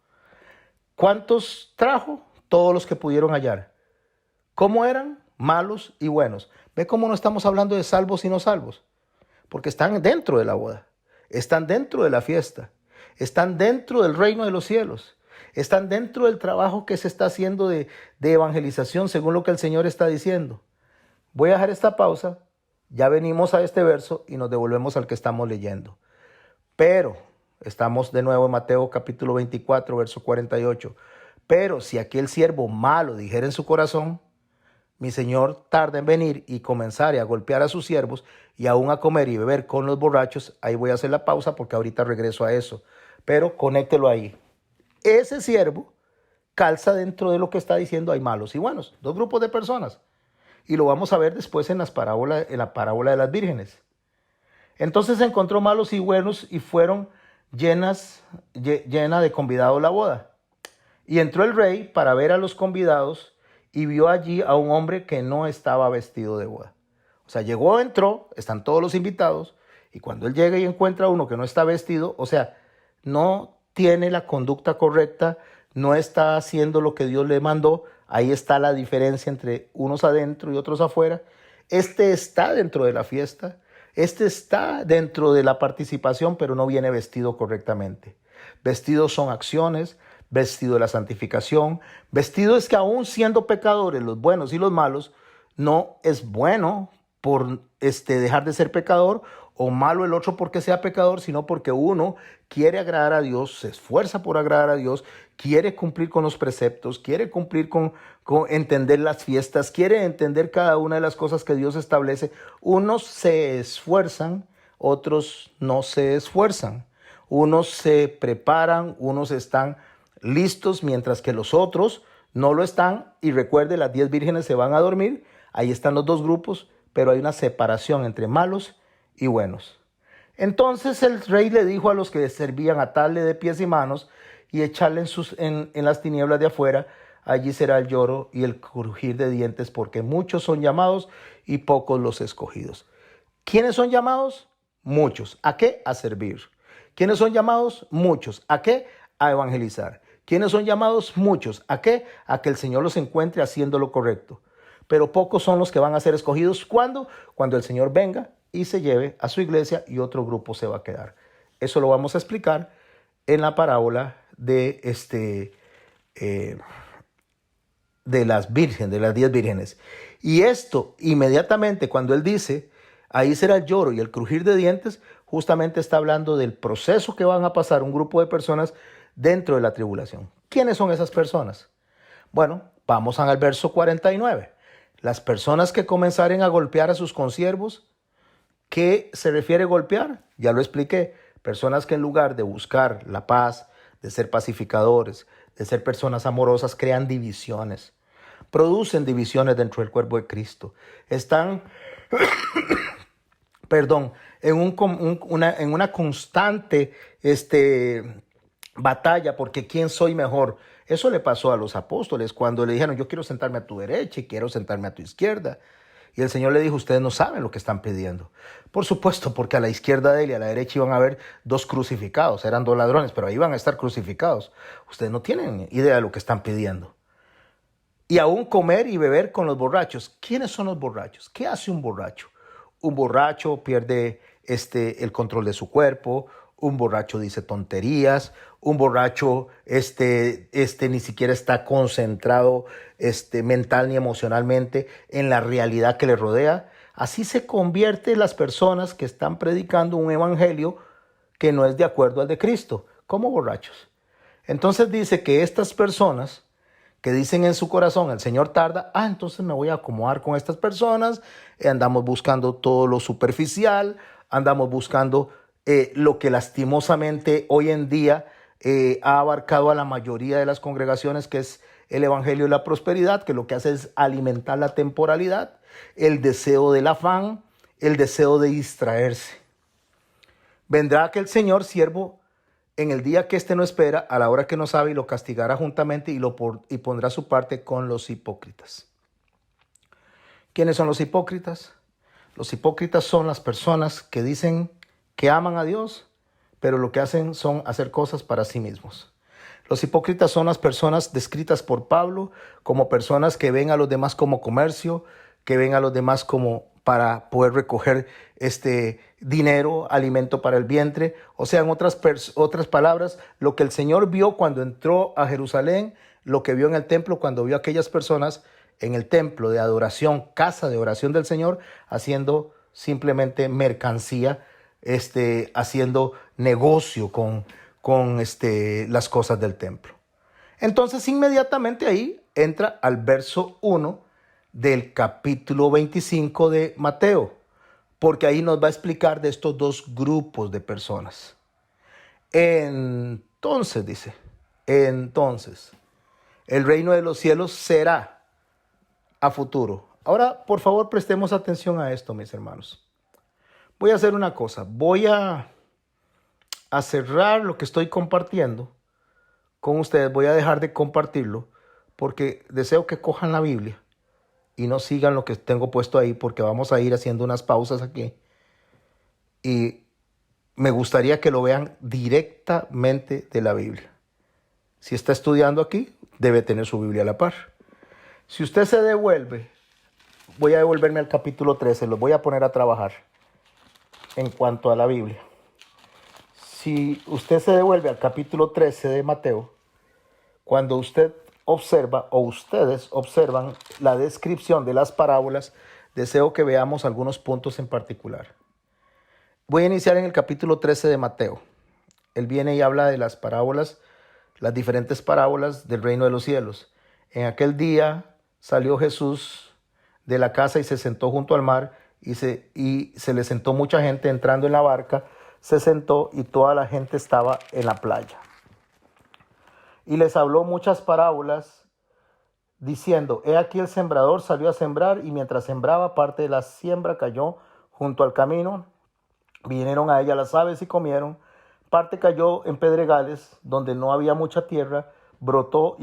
¿Cuántos trajo? Todos los que pudieron hallar. ¿Cómo eran? Malos y buenos. ¿Ve cómo no estamos hablando de salvos y no salvos? Porque están dentro de la boda, están dentro de la fiesta, están dentro del reino de los cielos, están dentro del trabajo que se está haciendo de evangelización, según lo que el Señor está diciendo. Voy a dejar esta pausa, ya venimos a este verso y nos devolvemos al que estamos leyendo. Pero estamos de nuevo en Mateo capítulo 24, verso 48. Pero si aquel siervo malo dijera en su corazón, mi señor tarda en venir y comenzare a golpear a sus siervos y aún a comer y beber con los borrachos, ahí voy a hacer la pausa porque ahorita regreso a eso. Pero conéctelo ahí. Ese siervo calza dentro de lo que está diciendo, hay malos y buenos, dos grupos de personas. Y lo vamos a ver después en la parábola de las vírgenes. Entonces encontró malos y buenos y fueron llena de convidados la boda. Y entró el rey para ver a los convidados y vio allí a un hombre que no estaba vestido de boda. O sea, llegó, entró, están todos los invitados, y cuando él llega y encuentra a uno que no está vestido, o sea, no tiene la conducta correcta, no está haciendo lo que Dios le mandó, Ahí está la diferencia entre unos adentro y otros afuera. Este está dentro de la fiesta. Este está dentro de la participación, pero no viene vestido correctamente. Vestidos son acciones, vestido de la santificación. Vestido es que aún siendo pecadores, los buenos y los malos, no es bueno por dejar de ser pecador o malo el otro porque sea pecador, sino porque uno quiere agradar a Dios, se esfuerza por agradar a Dios, quiere cumplir con los preceptos, quiere cumplir con entender las fiestas, quiere entender cada una de las cosas que Dios establece. Unos se esfuerzan, otros no se esfuerzan. Unos se preparan, unos están listos, mientras que los otros no lo están. Y recuerde, las 10 vírgenes se van a dormir. Ahí están los dos grupos, pero hay una separación entre malos y buenos. Entonces el rey le dijo a los que servían: atarle de pies y manos y echarle en las tinieblas de afuera. Allí será el lloro y el crujir de dientes, porque muchos son llamados y pocos los escogidos. ¿Quiénes son llamados? Muchos. ¿A qué? A servir. ¿Quiénes son llamados? Muchos. ¿A qué? A evangelizar. ¿Quiénes son llamados? Muchos. ¿A qué? A que el Señor los encuentre haciendo lo correcto. Pero pocos son los que van a ser escogidos. ¿Cuándo? Cuando el Señor venga y se lleve a su iglesia y otro grupo se va a quedar. Eso lo vamos a explicar en la parábola de de las vírgenes, de las 10 vírgenes. Y esto, inmediatamente cuando él dice: ahí será el lloro y el crujir de dientes, justamente está hablando del proceso que van a pasar un grupo de personas dentro de la tribulación. ¿Quiénes son esas personas? Bueno, vamos al verso 49. Las personas que comenzaren a golpear a sus consiervos. ¿Qué se refiere a golpear? Ya lo expliqué. Personas que en lugar de buscar la paz, de ser pacificadores, de ser personas amorosas, crean divisiones. Producen divisiones dentro del cuerpo de Cristo. Están, en una constante batalla porque quién soy mejor. Eso le pasó a los apóstoles cuando le dijeron: yo quiero sentarme a tu derecha y quiero sentarme a tu izquierda. Y el Señor le dijo: ustedes no saben lo que están pidiendo. Por supuesto, porque a la izquierda de él y a la derecha iban a haber dos crucificados. Eran dos ladrones, pero ahí iban a estar crucificados. Ustedes no tienen idea de lo que están pidiendo. Y aún comer y beber con los borrachos. ¿Quiénes son los borrachos? ¿Qué hace un borracho? Un borracho pierde el control de su cuerpo. Un borracho dice tonterías. Un borracho ni siquiera está concentrado mental ni emocionalmente en la realidad que le rodea. Así se convierten las personas que están predicando un evangelio que no es de acuerdo al de Cristo, como borrachos. Entonces dice que estas personas que dicen en su corazón: el Señor tarda, entonces me voy a acomodar con estas personas. Andamos buscando todo lo superficial, andamos buscando lo que lastimosamente hoy en día ha abarcado a la mayoría de las congregaciones, que es el evangelio de la prosperidad, que lo que hace es alimentar la temporalidad, el deseo del afán, el deseo de distraerse. Vendrá aquel Señor siervo en el día que éste no espera, a la hora que no sabe, y lo castigará juntamente y pondrá su parte con los hipócritas. ¿Quiénes son los hipócritas? Los hipócritas son las personas que dicen que aman a Dios, pero lo que hacen son hacer cosas para sí mismos. Los hipócritas son las personas descritas por Pablo como personas que ven a los demás como comercio, que ven a los demás como para poder recoger dinero, alimento para el vientre. O sea, en otras palabras, lo que el Señor vio cuando entró a Jerusalén, lo que vio en el templo cuando vio a aquellas personas en el templo de adoración, casa de oración del Señor, haciendo simplemente mercancía, haciendo negocio con las cosas del templo. Entonces, inmediatamente ahí entra al verso 1 del capítulo 25 de Mateo, porque ahí nos va a explicar de estos dos grupos de personas. Entonces, dice, el reino de los cielos será a futuro. Ahora, por favor, prestemos atención a esto, mis hermanos. Voy a hacer una cosa, voy a cerrar lo que estoy compartiendo con ustedes. Voy a dejar de compartirlo porque deseo que cojan la Biblia y no sigan lo que tengo puesto ahí, porque vamos a ir haciendo unas pausas aquí. Y me gustaría que lo vean directamente de la Biblia. Si está estudiando aquí, debe tener su Biblia a la par. Si usted se devuelve, voy a devolverme al capítulo 13, los voy a poner a trabajar en cuanto a la Biblia. Si usted se devuelve al capítulo 13 de Mateo, cuando usted observa o ustedes observan la descripción de las parábolas, deseo que veamos algunos puntos en particular. Voy a iniciar en el capítulo 13 de Mateo. Él viene y habla de las parábolas, las diferentes parábolas del reino de los cielos. En aquel día salió Jesús de la casa y se sentó junto al mar y se le sentó mucha gente entrando en la barca. Se sentó y toda la gente estaba en la playa. Y les habló muchas parábolas diciendo, he aquí el sembrador salió a sembrar y mientras sembraba parte de la siembra cayó junto al camino. Vinieron a ella las aves y comieron. Parte cayó en pedregales donde no había mucha tierra. Brotó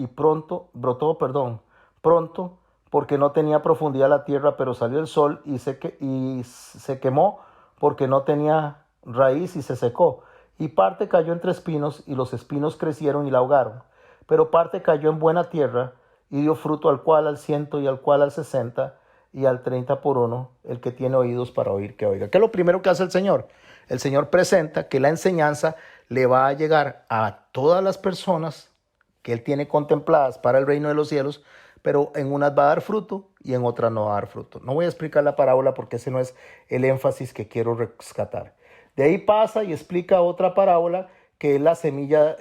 pronto porque no tenía profundidad la tierra, pero salió el sol y se quemó porque no tenía raíz y se secó. Y parte cayó entre espinos y los espinos crecieron y la ahogaron. Pero parte cayó en buena tierra y dio fruto al cual al 100 y al cual al 60 y al 30 por uno. El que tiene oídos para oír, que oiga. ¿Qué es lo primero que hace el Señor? El Señor presenta que la enseñanza le va a llegar a todas las personas que Él tiene contempladas para el reino de los cielos, pero en unas va a dar fruto y en otras no va a dar fruto. No voy a explicar la parábola porque ese no es el énfasis que quiero rescatar. De ahí pasa y explica otra parábola que es la semilla,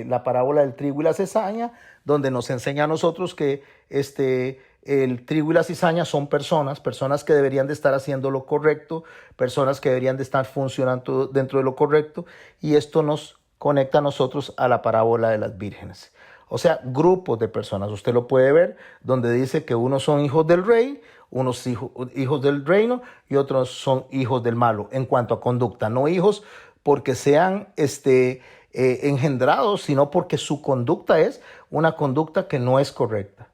la parábola del trigo y la cizaña, donde nos enseña a nosotros que el trigo y la cizaña son personas que deberían de estar haciendo lo correcto, personas que deberían de estar funcionando dentro de lo correcto, y esto nos conecta a nosotros a la parábola de las vírgenes. O sea, grupos de personas. Usted lo puede ver donde dice que unos son hijos del rey, unos hijos del reino y otros son hijos del malo en cuanto a conducta. No hijos porque sean engendrados, sino porque su conducta es una conducta que no es correcta.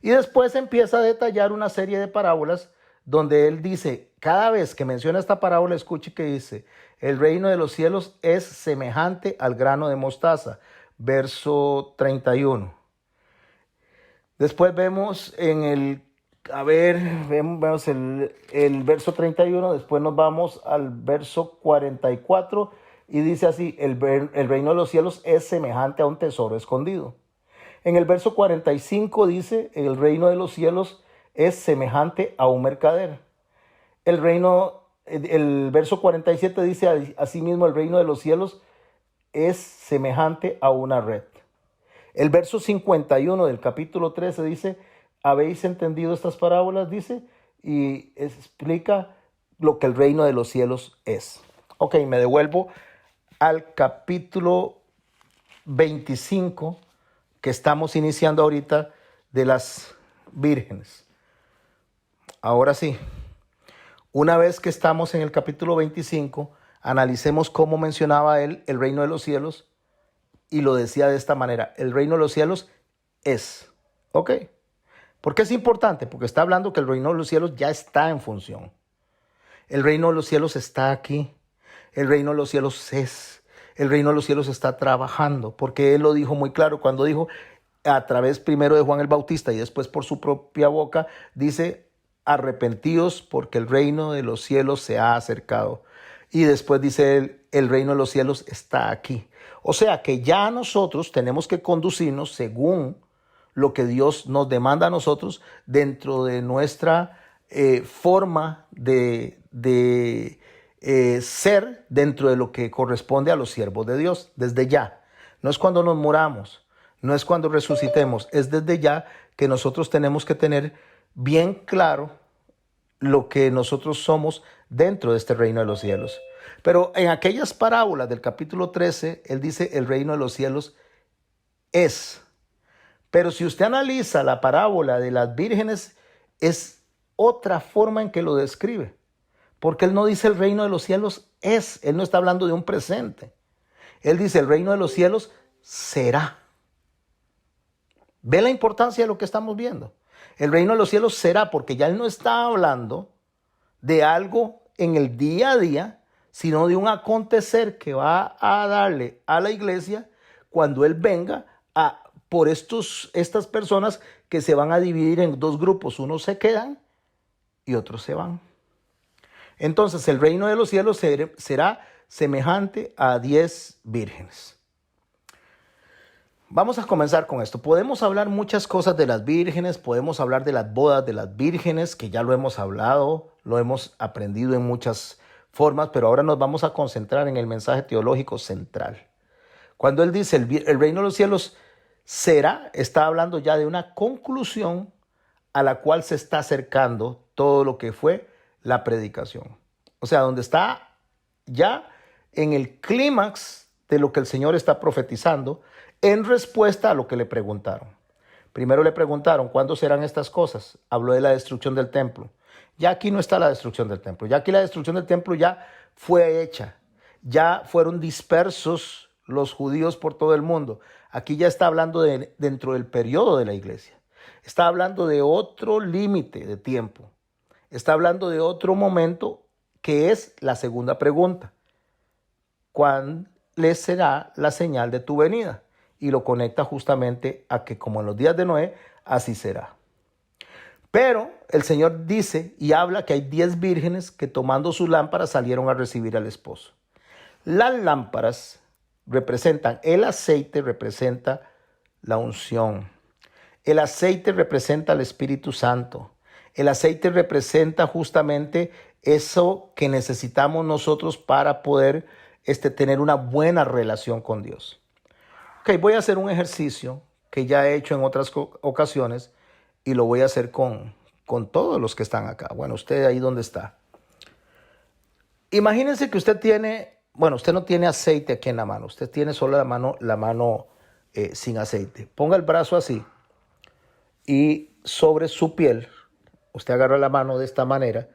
Y después empieza a detallar una serie de parábolas donde él dice, cada vez que menciona esta parábola, escuche que dice, el reino de los cielos es semejante al grano de mostaza, verso 31. Después vemos vemos el verso 31, después nos vamos al verso 44 y dice así, el reino de los cielos es semejante a un tesoro escondido. En el verso 45 dice, el reino de los cielos es semejante a un mercader. El verso 47 dice, asimismo el reino de los cielos es semejante a una red. El verso 51 del capítulo 13 dice, ¿habéis entendido estas parábolas? Dice, y explica lo que el reino de los cielos es. Ok, me devuelvo al capítulo 25 que estamos iniciando ahorita de las vírgenes. Ahora sí, una vez que estamos en el capítulo 25, analicemos cómo mencionaba él el reino de los cielos y lo decía de esta manera, el reino de los cielos es. Ok, ¿por qué es importante? Porque está hablando que el reino de los cielos ya está en función. El reino de los cielos está aquí. El reino de los cielos es. El reino de los cielos está trabajando, porque él lo dijo muy claro cuando dijo a través primero de Juan el Bautista y después por su propia boca, dice, arrepentíos porque el reino de los cielos se ha acercado. Y después dice él, el reino de los cielos está aquí. O sea que ya nosotros tenemos que conducirnos según lo que Dios nos demanda a nosotros dentro de nuestra forma de ser dentro de lo que corresponde a los siervos de Dios, desde ya. No es cuando nos muramos, no es cuando resucitemos, es desde ya que nosotros tenemos que tener bien claro lo que nosotros somos dentro de este reino de los cielos. Pero en aquellas parábolas del capítulo 13, él dice, el reino de los cielos es. Pero si usted analiza la parábola de las vírgenes, es otra forma en que lo describe. Porque él no dice el reino de los cielos es, él no está hablando de un presente. Él dice el reino de los cielos será. ¿Ve la importancia de lo que estamos viendo? El reino de los cielos será, porque ya él no está hablando de algo en el día a día, sino de un acontecer que va a darle a la iglesia cuando él venga a por estas personas que se van a dividir en dos grupos. Unos se quedan y otros se van. Entonces el reino de los cielos será semejante a 10 vírgenes. Vamos a comenzar con esto. Podemos hablar muchas cosas de las vírgenes, podemos hablar de las bodas de las vírgenes, que ya lo hemos hablado, lo hemos aprendido en muchas formas, pero ahora nos vamos a concentrar en el mensaje teológico central. Cuando él dice el reino de los cielos será, está hablando ya de una conclusión a la cual se está acercando todo lo que fue la predicación. O sea, donde está ya en el clímax de lo que el Señor está profetizando en respuesta a lo que le preguntaron. Primero le preguntaron, ¿cuándo serán estas cosas? Habló de la destrucción del templo. Ya aquí no está la destrucción del templo. Ya aquí la destrucción del templo ya fue hecha. Ya fueron dispersos los judíos por todo el mundo. Aquí ya está hablando dentro del periodo de la iglesia. Está hablando de otro límite de tiempo. Está hablando de otro momento que es la segunda pregunta. ¿Cuándo les será la señal de tu venida? Y lo conecta justamente a que como en los días de Noé, así será. Pero el Señor dice y habla que hay 10 vírgenes que tomando sus lámparas salieron a recibir al esposo. Las lámparas representan, el aceite representa la unción. El aceite representa al Espíritu Santo. El aceite representa justamente eso que necesitamos nosotros para poder tener una buena relación con Dios. Ok, voy a hacer un ejercicio que ya he hecho en otras ocasiones y lo voy a hacer con todos los que están acá. Bueno, usted ahí donde está. Imagínense que usted tiene, usted no tiene aceite aquí en la mano. Usted tiene solo la mano sin aceite. Ponga el brazo así y sobre su piel, usted agarra la mano de esta manera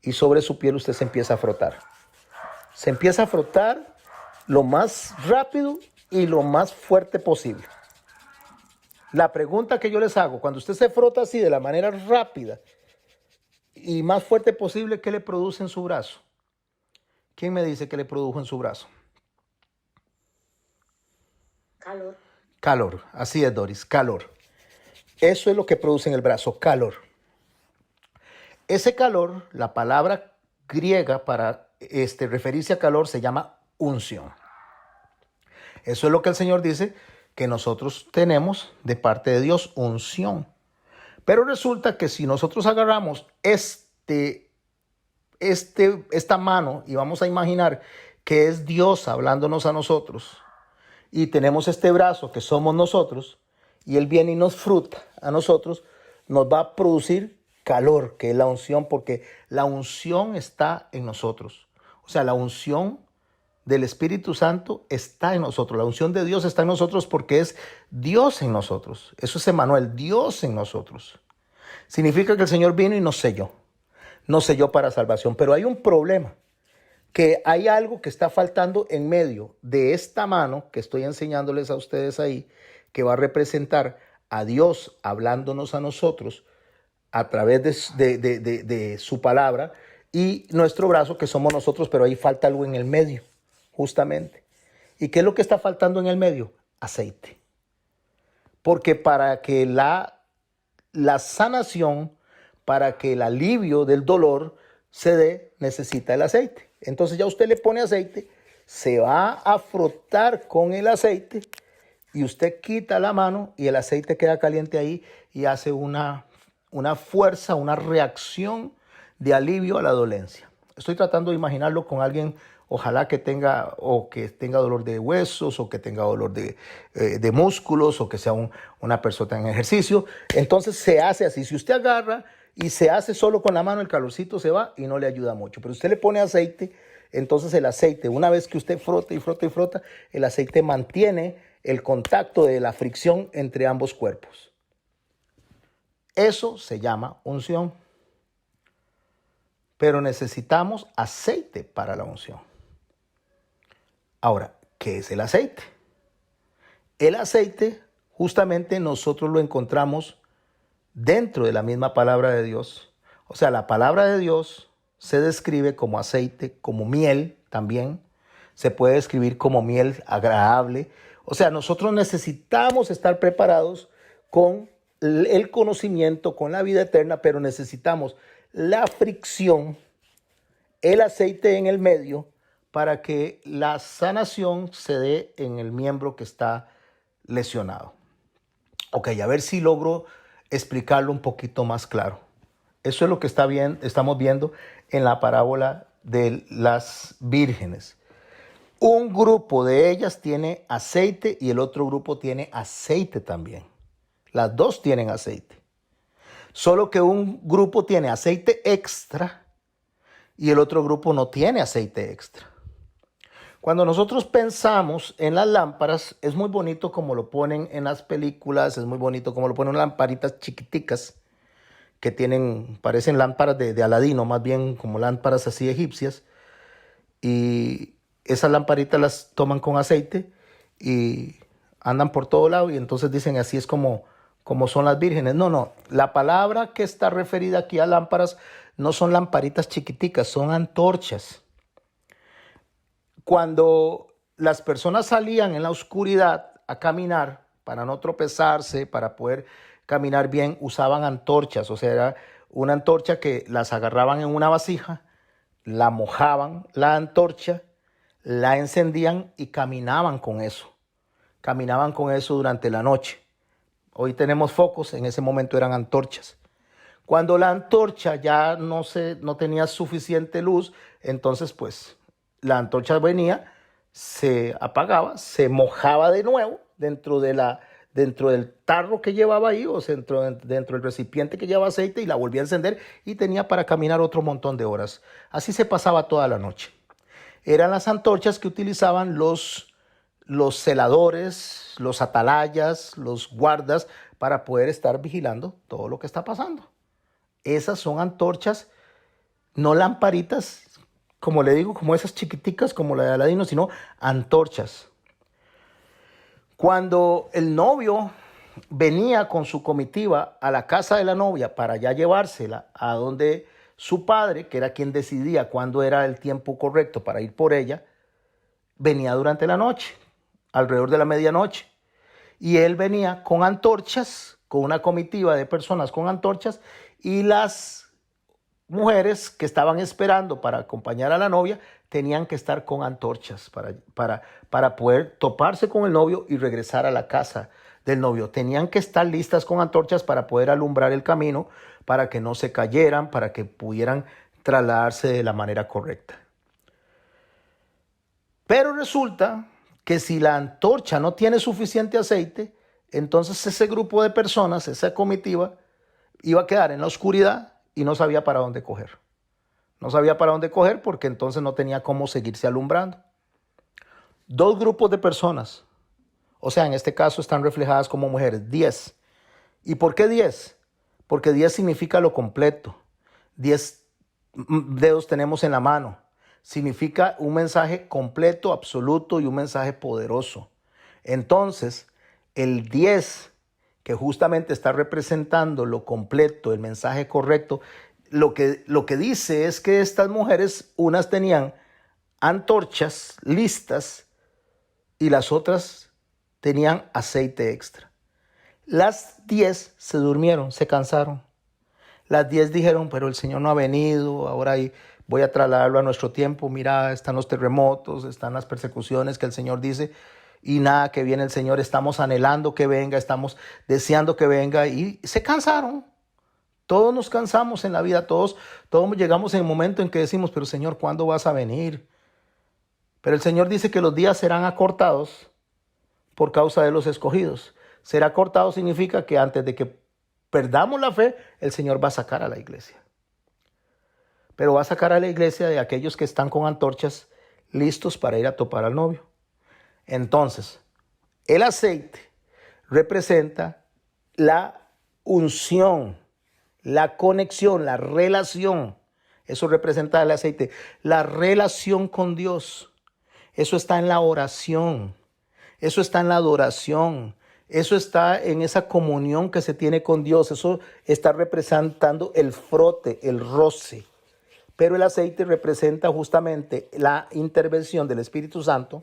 y sobre su piel usted se empieza a frotar. Se empieza a frotar lo más rápido y lo más fuerte posible. La pregunta que yo les hago, cuando usted se frota así de la manera rápida y más fuerte posible, ¿qué le produce en su brazo? ¿Quién me dice que le produjo en su brazo? Calor. Calor, así es, Doris, calor. Eso es lo que produce en el brazo, calor. Ese calor, la palabra griega para referirse a calor se llama unción. Eso es lo que el Señor dice que nosotros tenemos de parte de Dios, unción. Pero resulta que si nosotros agarramos esta mano y vamos a imaginar que es Dios hablándonos a nosotros y tenemos este brazo que somos nosotros y Él viene y nos fruta a nosotros, nos va a producir calor, que es la unción, porque la unción está en nosotros. O sea, la unción del Espíritu Santo está en nosotros. La unción de Dios está en nosotros porque es Dios en nosotros. Eso es Emmanuel, Dios en nosotros. Significa que el Señor vino y nos selló. Nos selló para salvación. Pero hay un problema, que hay algo que está faltando en medio de esta mano que estoy enseñándoles a ustedes ahí, que va a representar a Dios hablándonos a nosotros a través de su palabra, y nuestro brazo que somos nosotros, pero ahí falta algo en el medio, justamente. ¿Y qué es lo que está faltando en el medio? Aceite. Porque para que la sanación, para que el alivio del dolor se dé, necesita el aceite. Entonces ya usted le pone aceite, se va a frotar con el aceite y usted quita la mano y el aceite queda caliente ahí y hace una fuerza, una reacción de alivio a la dolencia. Estoy tratando de imaginarlo con alguien, ojalá que tenga dolor de huesos o que tenga dolor de músculos o que sea una persona en ejercicio. Entonces se hace así. Si usted agarra y se hace solo con la mano, el calorcito se va y no le ayuda mucho. Pero usted le pone aceite, entonces el aceite, una vez que usted frota y frota y frota, el aceite mantiene el contacto de la fricción entre ambos cuerpos. Eso se llama unción. Pero necesitamos aceite para la unción. Ahora, ¿qué es el aceite? El aceite, justamente nosotros lo encontramos dentro de la misma palabra de Dios. O sea, la palabra de Dios se describe como aceite, como miel también. Se puede describir como miel agradable O sea, nosotros necesitamos estar preparados con el conocimiento, con la vida eterna, pero necesitamos la fricción, el aceite en el medio, para que la sanación se dé en el miembro que está lesionado. Ok, a ver si logro explicarlo un poquito más claro. Eso es lo que estamos viendo en la parábola de las vírgenes. Un grupo de ellas tiene aceite y el otro grupo tiene aceite también. Las dos tienen aceite. Solo que un grupo tiene aceite extra y el otro grupo no tiene aceite extra. Cuando nosotros pensamos en las lámparas, es muy bonito como lo ponen en las películas, es muy bonito como lo ponen lamparitas chiquiticas que parecen lámparas de Aladino, más bien como lámparas así egipcias. Y esas lamparitas las toman con aceite y andan por todo lado y entonces dicen así es como son las vírgenes. No, la palabra que está referida aquí a lámparas no son lamparitas chiquiticas, son antorchas. Cuando las personas salían en la oscuridad a caminar para no tropezarse, para poder caminar bien, usaban antorchas. O sea, era una antorcha que las agarraban en una vasija, la mojaban, la antorcha, la encendían y caminaban con eso. Caminaban con eso durante la noche. Hoy tenemos focos, en ese momento eran antorchas. Cuando la antorcha ya no tenía suficiente luz, entonces pues la antorcha venía, se apagaba, se mojaba de nuevo dentro del tarro que llevaba ahí o dentro del recipiente que llevaba aceite y la volvía a encender y tenía para caminar otro montón de horas. Así se pasaba toda la noche. Eran las antorchas que utilizaban los celadores, los atalayas, los guardas para poder estar vigilando todo lo que está pasando. Esas son antorchas, no lamparitas, como le digo, como esas chiquiticas como la de Aladino, sino antorchas. Cuando el novio venía con su comitiva a la casa de la novia para ya llevársela a donde su padre, que era quien decidía cuándo era el tiempo correcto para ir por ella, venía durante la noche, alrededor de la medianoche. Y él venía con antorchas, con una comitiva de personas con antorchas, y las mujeres que estaban esperando para acompañar a la novia tenían que estar con antorchas para poder toparse con el novio y regresar a la casa del novio. Tenían que estar listas con antorchas para poder alumbrar el camino, para que no se cayeran, para que pudieran trasladarse de la manera correcta. Pero resulta que si la antorcha no tiene suficiente aceite, entonces ese grupo de personas, esa comitiva, iba a quedar en la oscuridad y no sabía para dónde coger. No sabía para dónde coger porque entonces no tenía cómo seguirse alumbrando. Dos grupos de personas, o sea, en este caso están reflejadas como mujeres, 10. ¿Y por qué 10? Porque 10 significa lo completo. 10 dedos tenemos en la mano. Significa un mensaje completo, absoluto y un mensaje poderoso. Entonces, el 10, que justamente está representando lo completo, el mensaje correcto, lo que dice es que estas mujeres, unas tenían antorchas listas y las otras tenían aceite extra. Las 10 se durmieron, se cansaron. Las 10 dijeron, pero el Señor no ha venido, ahora voy a trasladarlo a nuestro tiempo. Mira, están los terremotos, están las persecuciones que el Señor dice, y nada, que viene el Señor, estamos anhelando que venga, estamos deseando que venga, y se cansaron. Todos nos cansamos en la vida, todos llegamos en el momento en que decimos, pero Señor, ¿cuándo vas a venir? Pero el Señor dice que los días serán acortados por causa de los escogidos. Ser acortado significa que antes de que perdamos la fe, el Señor va a sacar a la iglesia. Pero va a sacar a la iglesia de aquellos que están con antorchas listos para ir a topar al novio. Entonces, el aceite representa la unción, la conexión, la relación. Eso representa el aceite, la relación con Dios. Eso está en la oración, eso está en la adoración, eso está en esa comunión que se tiene con Dios. Eso está representando el frote, el roce. Pero el aceite representa justamente la intervención del Espíritu Santo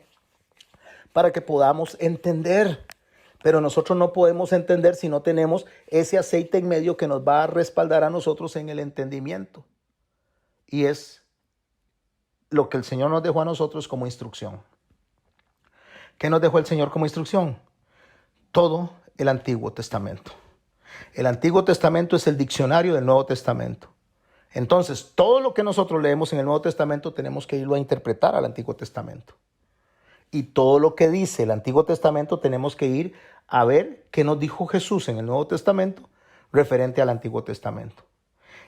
para que podamos entender. Pero nosotros no podemos entender si no tenemos ese aceite en medio que nos va a respaldar a nosotros en el entendimiento. Y es lo que el Señor nos dejó a nosotros como instrucción. ¿Qué nos dejó el Señor como instrucción? Todo el Antiguo Testamento. El Antiguo Testamento es el diccionario del Nuevo Testamento. Entonces, todo lo que nosotros leemos en el Nuevo Testamento tenemos que irlo a interpretar al Antiguo Testamento. Y todo lo que dice el Antiguo Testamento tenemos que ir a ver qué nos dijo Jesús en el Nuevo Testamento referente al Antiguo Testamento.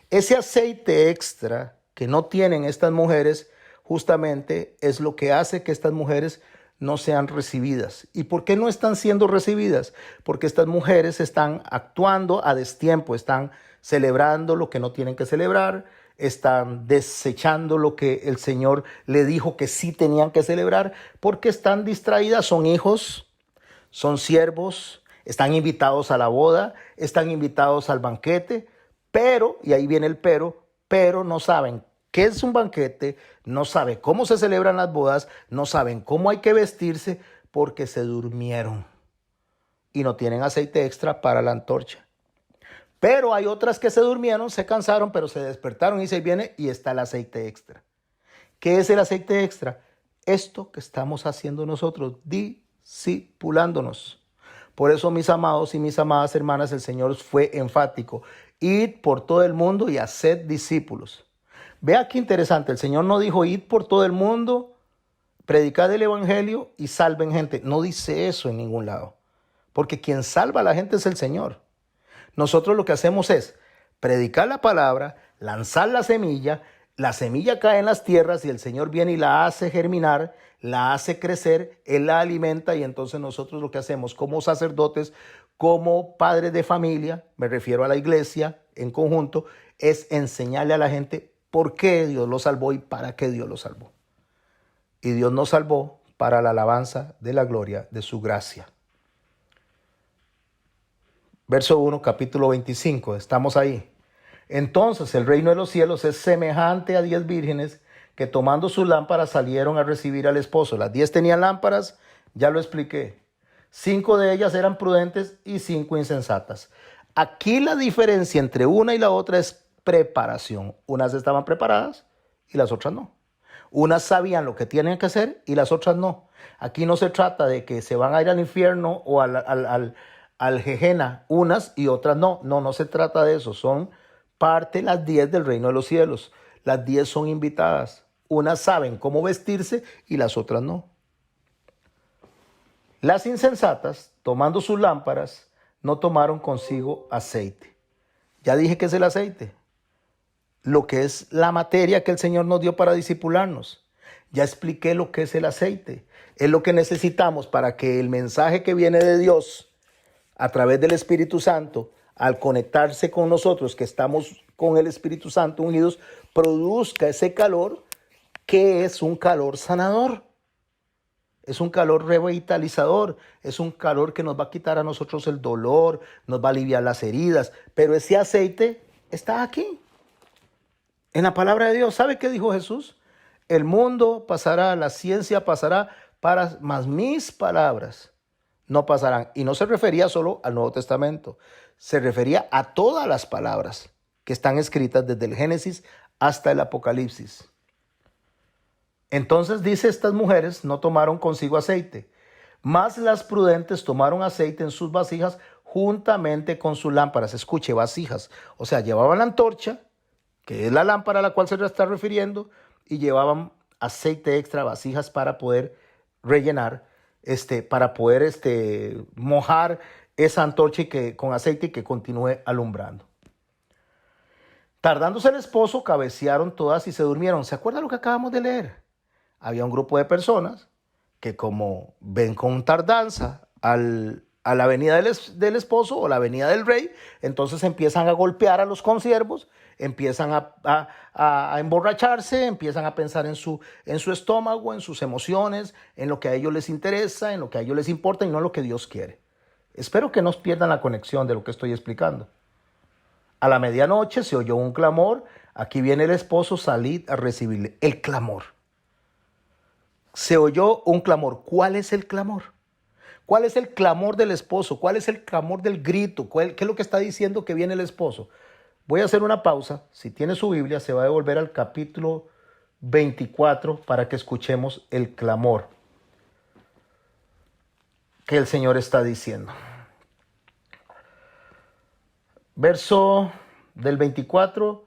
Ese aceite extra que no tienen estas mujeres justamente es lo que hace que estas mujeres no sean recibidas. ¿Y por qué no están siendo recibidas? Porque estas mujeres están actuando a destiempo, están celebrando lo que no tienen que celebrar, están desechando lo que el Señor le dijo que sí tenían que celebrar, porque están distraídas, son hijos, son siervos, están invitados a la boda, están invitados al banquete, pero, y ahí viene el pero no saben qué es un banquete, no saben cómo se celebran las bodas, no saben cómo hay que vestirse, porque se durmieron y no tienen aceite extra para la antorcha. Pero hay otras que se durmieron, se cansaron, pero se despertaron y se viene y está el aceite extra. ¿Qué es el aceite extra? Esto que estamos haciendo nosotros, discipulándonos. Por eso, mis amados y mis amadas hermanas, el Señor fue enfático. Id por todo el mundo y haced discípulos. Vea qué interesante, el Señor no dijo id por todo el mundo, predicad el evangelio y salven gente. No dice eso en ningún lado, porque quien salva a la gente es el Señor. Nosotros lo que hacemos es predicar la palabra, lanzar la semilla cae en las tierras y el Señor viene y la hace germinar, la hace crecer, Él la alimenta y entonces nosotros lo que hacemos como sacerdotes, como padres de familia, me refiero a la iglesia en conjunto, es enseñarle a la gente por qué Dios lo salvó y para qué Dios lo salvó. Y Dios nos salvó para la alabanza de la gloria de su gracia. Verso 1, capítulo 25, estamos ahí. Entonces el reino de los cielos es semejante a 10 vírgenes que tomando sus lámparas salieron a recibir al esposo. Las 10 tenían lámparas, ya lo expliqué. 5 de ellas eran prudentes y 5 insensatas. Aquí la diferencia entre una y la otra es preparación. Unas estaban preparadas y las otras no. Unas sabían lo que tienen que hacer y las otras no. Aquí no se trata de que se van a ir al infierno o al Gehenna, unas y otras no. No se trata de eso. Son parte las 10 del reino de los cielos. Las 10 son invitadas. Unas saben cómo vestirse y las otras no. Las insensatas, tomando sus lámparas, no tomaron consigo aceite. Ya dije que es el aceite. Lo que es la materia que el Señor nos dio para discipularnos. Ya expliqué lo que es el aceite. Es lo que necesitamos para que el mensaje que viene de Dios a través del Espíritu Santo, al conectarse con nosotros que estamos con el Espíritu Santo unidos, produzca ese calor que es un calor sanador. Es un calor revitalizador, es un calor que nos va a quitar a nosotros el dolor, nos va a aliviar las heridas, pero ese aceite está aquí, en la palabra de Dios. ¿Sabe qué dijo Jesús? El mundo pasará, la ciencia pasará, mas mis palabras no pasarán. Y no se refería solo al Nuevo Testamento, se refería a todas las palabras que están escritas desde el Génesis hasta el Apocalipsis. Entonces dice, estas mujeres no tomaron consigo aceite, mas las prudentes tomaron aceite en sus vasijas juntamente con sus lámparas. Escuche, vasijas. O sea, llevaban la antorcha, que es la lámpara a la cual se está refiriendo, y llevaban aceite extra, vasijas para poder rellenar, para poder mojar esa antorcha con aceite y que continúe alumbrando. Tardándose el esposo, cabecearon todas y se durmieron. ¿Se acuerda lo que acabamos de leer? Había un grupo de personas que, como ven con tardanza a la venida del esposo o la venida del rey, entonces empiezan a golpear a los consiervos, empiezan a emborracharse, empiezan a pensar en su estómago, en sus emociones, en lo que a ellos les interesa, en lo que a ellos les importa y no en lo que Dios quiere. Espero que no pierdan la conexión de lo que estoy explicando. A la medianoche se oyó un clamor. Aquí viene el esposo, salid a recibirle. El clamor. se oyó un clamor. ¿Cuál es el clamor? ¿Cuál es el clamor del esposo? ¿Cuál es el clamor del grito? ¿Qué es lo que está diciendo que viene el esposo? Voy a hacer una pausa. Si tiene su Biblia, se va a devolver al capítulo 24 para que escuchemos el clamor que el Señor está diciendo. Verso del 24,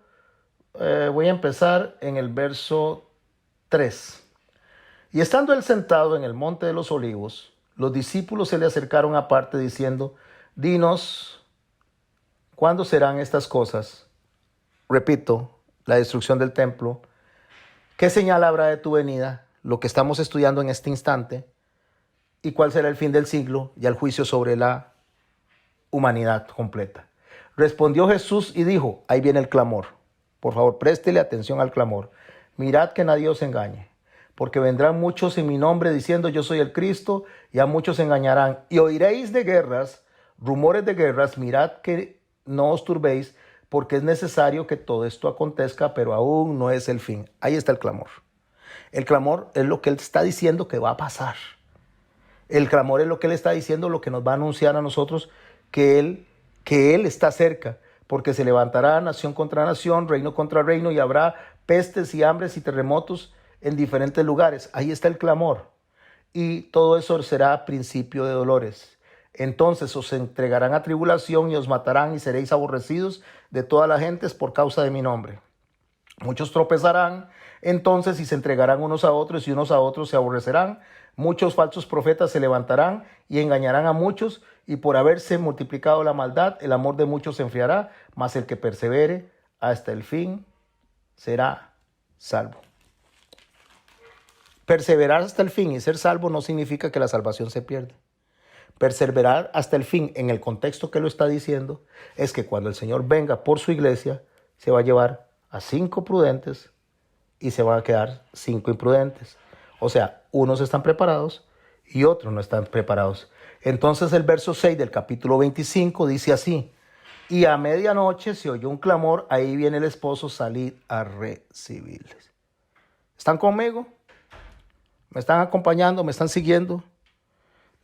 voy a empezar en el verso 3. Y estando él sentado en el monte de los olivos, los discípulos se le acercaron aparte diciendo, dinos, ¿cuándo serán estas cosas? Repito, la destrucción del templo. ¿Qué señal habrá de tu venida? Lo que estamos estudiando en este instante. ¿Y cuál será el fin del siglo y el juicio sobre la humanidad completa? Respondió Jesús y dijo, ahí viene el clamor. Por favor, préstele atención al clamor. Mirad que nadie os engañe, porque vendrán muchos en mi nombre diciendo yo soy el Cristo, y a muchos engañarán. Y oiréis de guerras, rumores de guerras, mirad que no os turbéis, porque es necesario que todo esto acontezca, pero aún no es el fin. Ahí está el clamor. El clamor es lo que él está diciendo que va a pasar. El clamor es lo que él está diciendo, lo que nos va a anunciar a nosotros que él está cerca, porque se levantará nación contra nación, reino contra reino, y habrá pestes y hambres y terremotos en diferentes lugares. Ahí está el clamor. Y todo eso será principio de dolores. Entonces os entregarán a tribulación y os matarán y seréis aborrecidos de todas las gentes por causa de mi nombre. Muchos tropezarán entonces y se entregarán unos a otros y unos a otros se aborrecerán. Muchos falsos profetas se levantarán y engañarán a muchos, y por haberse multiplicado la maldad, el amor de muchos se enfriará, mas el que persevere hasta el fin será salvo. Perseverar hasta el fin y ser salvo no significa que la salvación se pierde. Perseverar hasta el fin, en el contexto que lo está diciendo, es que cuando el Señor venga por su iglesia, se va a llevar a 5 prudentes y se van a quedar 5 imprudentes. O sea, unos están preparados y otros no están preparados. Entonces el verso 6 del capítulo 25 dice así, y a medianoche se oyó un clamor, ahí viene el esposo, salid a recibirles. ¿Están conmigo? ¿Me están acompañando? ¿Me están siguiendo?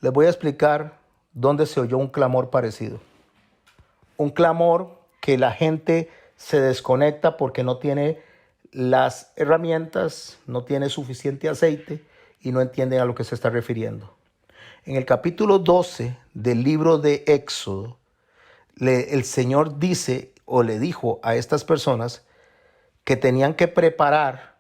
Les voy a explicar dónde se oyó un clamor parecido. Un clamor que la gente se desconecta porque no tiene las herramientas, no tiene suficiente aceite y no entienden a lo que se está refiriendo. En el capítulo 12 del libro de Éxodo, el Señor dice o le dijo a estas personas que tenían que preparar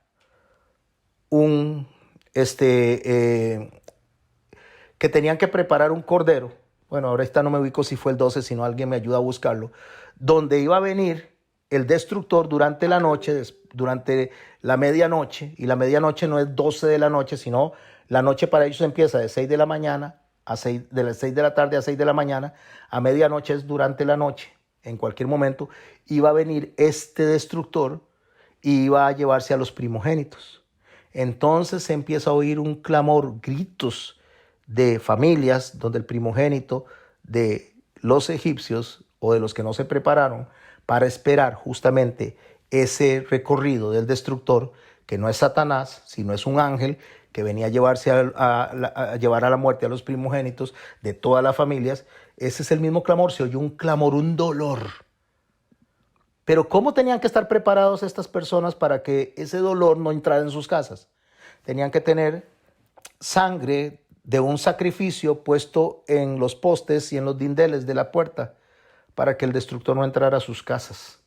que tenían que preparar un cordero. Bueno, ahorita no me ubico si fue el 12, si no alguien me ayuda a buscarlo, donde iba a venir el destructor durante la noche, durante la medianoche, y la medianoche no es 12 de la noche, sino la noche para ellos empieza de 6 de la mañana a 6 de las 6 de la tarde a 6 de la mañana, a medianoche es durante la noche. En cualquier momento iba a venir este destructor y iba a llevarse a los primogénitos. Entonces se empieza a oír un clamor, gritos de familias donde el primogénito de los egipcios o de los que no se prepararon para esperar justamente ese recorrido del destructor, que no es Satanás, sino es un ángel que venía a llevarse a llevar a la muerte a los primogénitos de todas las familias. Ese es el mismo clamor, se oyó un clamor, un dolor. Pero ¿cómo tenían que estar preparados estas personas para que ese dolor no entrara en sus casas? Tenían que tener sangre de un sacrificio puesto en los postes y en los dinteles de la puerta para que el destructor no entrara a sus casas.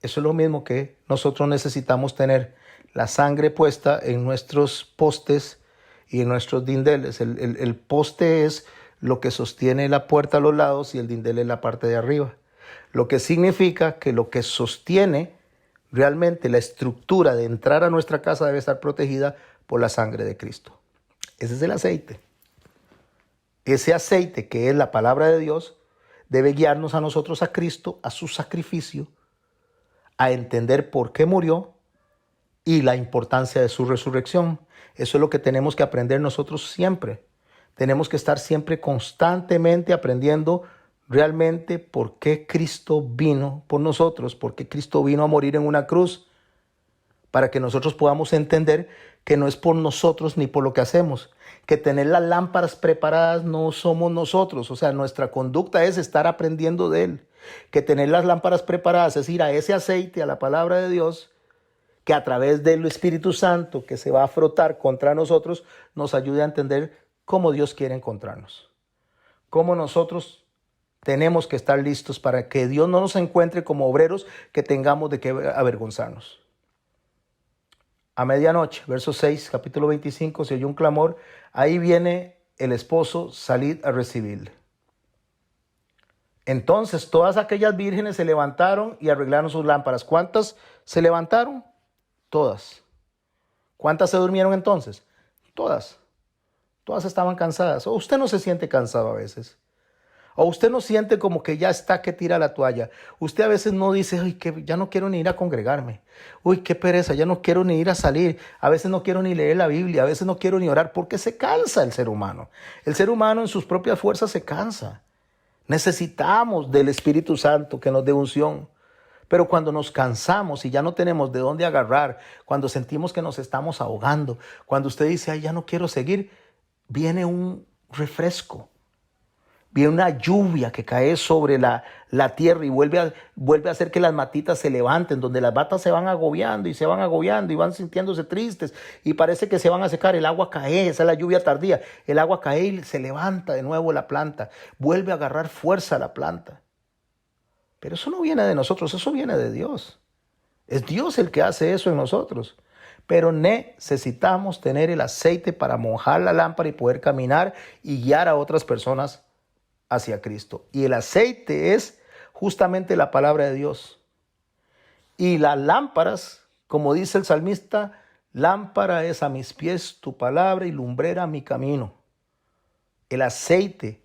Eso es lo mismo que nosotros necesitamos tener, la sangre puesta en nuestros postes y en nuestros dinteles. El poste es lo que sostiene la puerta a los lados y el dindel es la parte de arriba. Lo que significa que lo que sostiene realmente la estructura de entrar a nuestra casa debe estar protegida por la sangre de Cristo. Ese es el aceite. Ese aceite que es la palabra de Dios debe guiarnos a nosotros a Cristo, a su sacrificio, a entender por qué murió y la importancia de su resurrección. Eso es lo que tenemos que aprender nosotros siempre. Tenemos que estar siempre constantemente aprendiendo realmente por qué Cristo vino por nosotros, por qué Cristo vino a morir en una cruz, para que nosotros podamos entender que no es por nosotros ni por lo que hacemos, que tener las lámparas preparadas no somos nosotros, o sea, nuestra conducta es estar aprendiendo de Él, que tener las lámparas preparadas es ir a ese aceite, a la palabra de Dios, que a través del Espíritu Santo que se va a frotar contra nosotros, nos ayude a entender cómo Dios quiere encontrarnos, cómo nosotros tenemos que estar listos para que Dios no nos encuentre como obreros que tengamos de qué avergonzarnos. A medianoche, verso 6, capítulo 25, se oyó un clamor. Ahí viene el esposo, salid a recibirle. Entonces todas aquellas vírgenes se levantaron y arreglaron sus lámparas. ¿Cuántas se levantaron? Todas. ¿Cuántas se durmieron entonces? Todas. Todas estaban cansadas. ¿O usted no se siente cansado a veces? ¿O usted no siente como que ya está que tira la toalla? Usted a veces no dice, uy, que ya no quiero ni ir a congregarme. Uy, qué pereza, ya no quiero ni ir a salir. A veces no quiero ni leer la Biblia, a veces no quiero ni orar, porque se cansa el ser humano. El ser humano en sus propias fuerzas se cansa. Necesitamos del Espíritu Santo que nos dé unción. Pero cuando nos cansamos y ya no tenemos de dónde agarrar, cuando sentimos que nos estamos ahogando, cuando usted dice, ay, ya no quiero seguir, viene un refresco. Viene una lluvia que cae sobre la tierra y vuelve a hacer que las matitas se levanten, donde las matas se van agobiando y van sintiéndose tristes y parece que se van a secar. El agua cae, esa es la lluvia tardía. El agua cae y se levanta de nuevo la planta, vuelve a agarrar fuerza la planta. Pero eso no viene de nosotros, eso viene de Dios. Es Dios el que hace eso en nosotros. Pero necesitamos tener el aceite para mojar la lámpara y poder caminar y guiar a otras personas hacia Cristo. Y el aceite es justamente la palabra de Dios. Y las lámparas, como dice el salmista, lámpara es a mis pies tu palabra y lumbrera mi camino. El aceite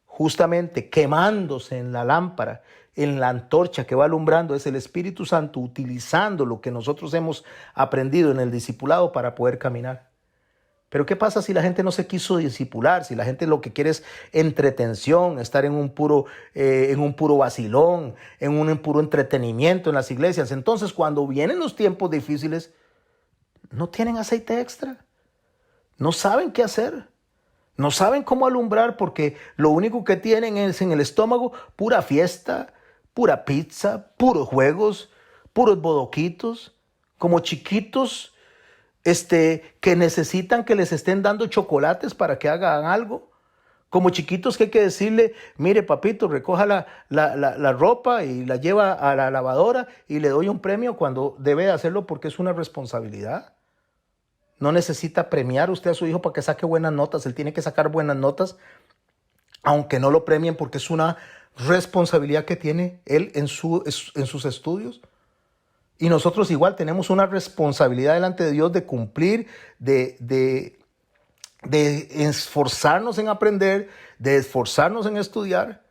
justamente quemándose en la lámpara, en la antorcha que va alumbrando, es el Espíritu Santo utilizando lo que nosotros hemos aprendido en el discipulado para poder caminar. Pero ¿qué pasa si la gente no se quiso discipular? Si la gente lo que quiere es entretención, estar en un puro vacilón, en un puro entretenimiento en las iglesias. Entonces, cuando vienen los tiempos difíciles, no tienen aceite extra. No saben qué hacer. No saben cómo alumbrar porque lo único que tienen es en el estómago pura fiesta, pura pizza, puros juegos, puros bodoquitos, como chiquitos que necesitan que les estén dando chocolates para que hagan algo. Como chiquitos que hay que decirle, mire papito, recoja la ropa y la lleva a la lavadora y le doy un premio cuando debe hacerlo porque es una responsabilidad. No necesita premiar usted a su hijo para que saque buenas notas. Él tiene que sacar buenas notas, aunque no lo premien porque es una responsabilidad que tiene él en sus estudios. Y nosotros igual tenemos una responsabilidad delante de Dios de cumplir, de esforzarnos en aprender, de esforzarnos en estudiar,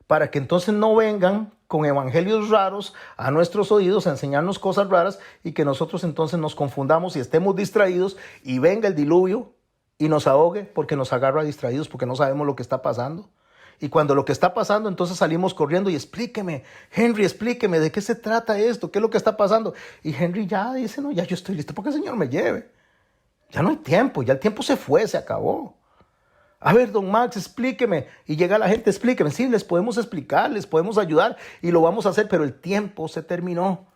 para que entonces no vengan con evangelios raros a nuestros oídos a enseñarnos cosas raras y que nosotros entonces nos confundamos y estemos distraídos y venga el diluvio y nos ahogue porque nos agarra distraídos porque no sabemos lo que está pasando. Y cuando lo que está pasando, entonces salimos corriendo y explíqueme, Henry, explíqueme, ¿de qué se trata esto? ¿Qué es lo que está pasando? Y Henry ya dice, no, ya yo estoy listo para que el Señor me lleve. Ya no hay tiempo, ya el tiempo se fue, se acabó. A ver, don Max, explíqueme. Y llega la gente, explíqueme. Sí, les podemos explicar, les podemos ayudar y lo vamos a hacer, pero el tiempo se terminó.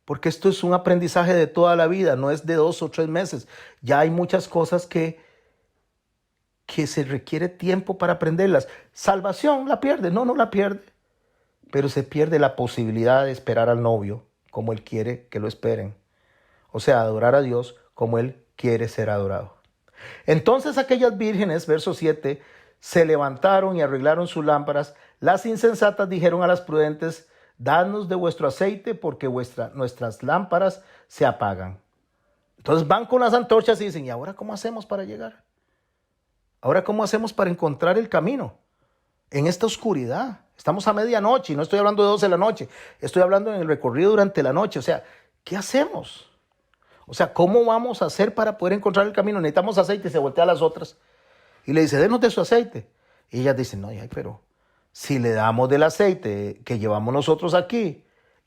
Porque esto es un aprendizaje de toda la vida, no es de 2 o 3 meses. Ya hay muchas cosas que se requiere tiempo para aprenderlas. Salvación, ¿la pierde? No, no la pierde. Pero se pierde la posibilidad de esperar al novio como Él quiere que lo esperen. O sea, adorar a Dios como Él quiere ser adorado. Entonces aquellas vírgenes, verso 7, se levantaron y arreglaron sus lámparas. Las insensatas dijeron a las prudentes, dadnos de vuestro aceite porque nuestras lámparas se apagan. Entonces van con las antorchas y dicen, ¿y ahora cómo hacemos para llegar? Ahora, ¿cómo hacemos para encontrar el camino en esta oscuridad? Estamos a medianoche y no estoy hablando de 12 de la noche. Estoy hablando en el recorrido durante la noche. O sea, ¿qué hacemos? O sea, ¿cómo vamos a hacer para poder encontrar el camino? Necesitamos aceite. Y se voltea a las otras y le dice, denos de su aceite. Y ellas dicen, no, pero si le damos del aceite que llevamos nosotros aquí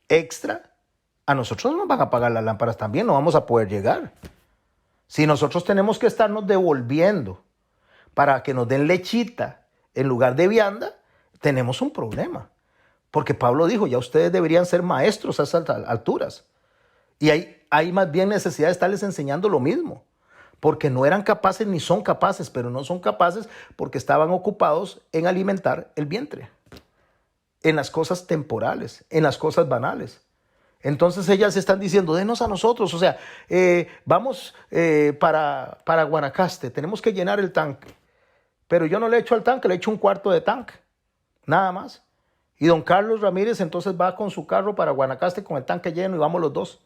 extra, A nosotros nos van a apagar las lámparas también, no vamos a poder llegar. Si nosotros tenemos que estarnos devolviendo para que nos den lechita en lugar de vianda, tenemos un problema. Porque Pablo dijo, ya ustedes deberían ser maestros a esas alturas. Y hay más bien necesidad de estarles enseñando lo mismo. Porque no eran capaces ni son capaces, pero no son capaces porque estaban ocupados en alimentar el vientre, en las cosas temporales, en las cosas banales. Entonces ellas están diciendo, denos a nosotros, o sea, vamos para Guanacaste, tenemos que llenar el tanque. Pero yo no le echo al tanque, le echo un cuarto de tanque, nada más. Y don Carlos Ramírez entonces va con su carro para Guanacaste con el tanque lleno y vamos los dos.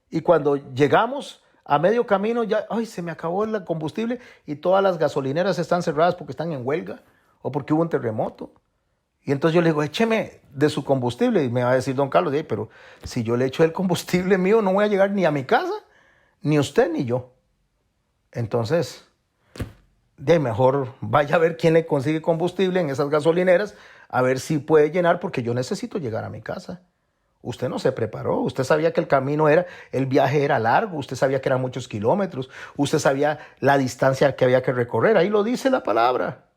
Y cuando llegamos a medio camino ya, ay, se me acabó el combustible y todas las gasolineras están cerradas porque están en huelga o porque hubo un terremoto. Y entonces yo le digo, écheme de su combustible. Y me va a decir don Carlos, pero si yo le echo el combustible mío no voy a llegar ni a mi casa, ni usted ni yo. Entonces, mejor vaya a ver quién le consigue combustible en esas gasolineras, a ver si puede llenar, porque yo necesito llegar a mi casa. Usted no se preparó, usted sabía que el viaje era largo, usted sabía que eran muchos kilómetros, usted sabía la distancia que había que recorrer, ahí lo dice la palabra.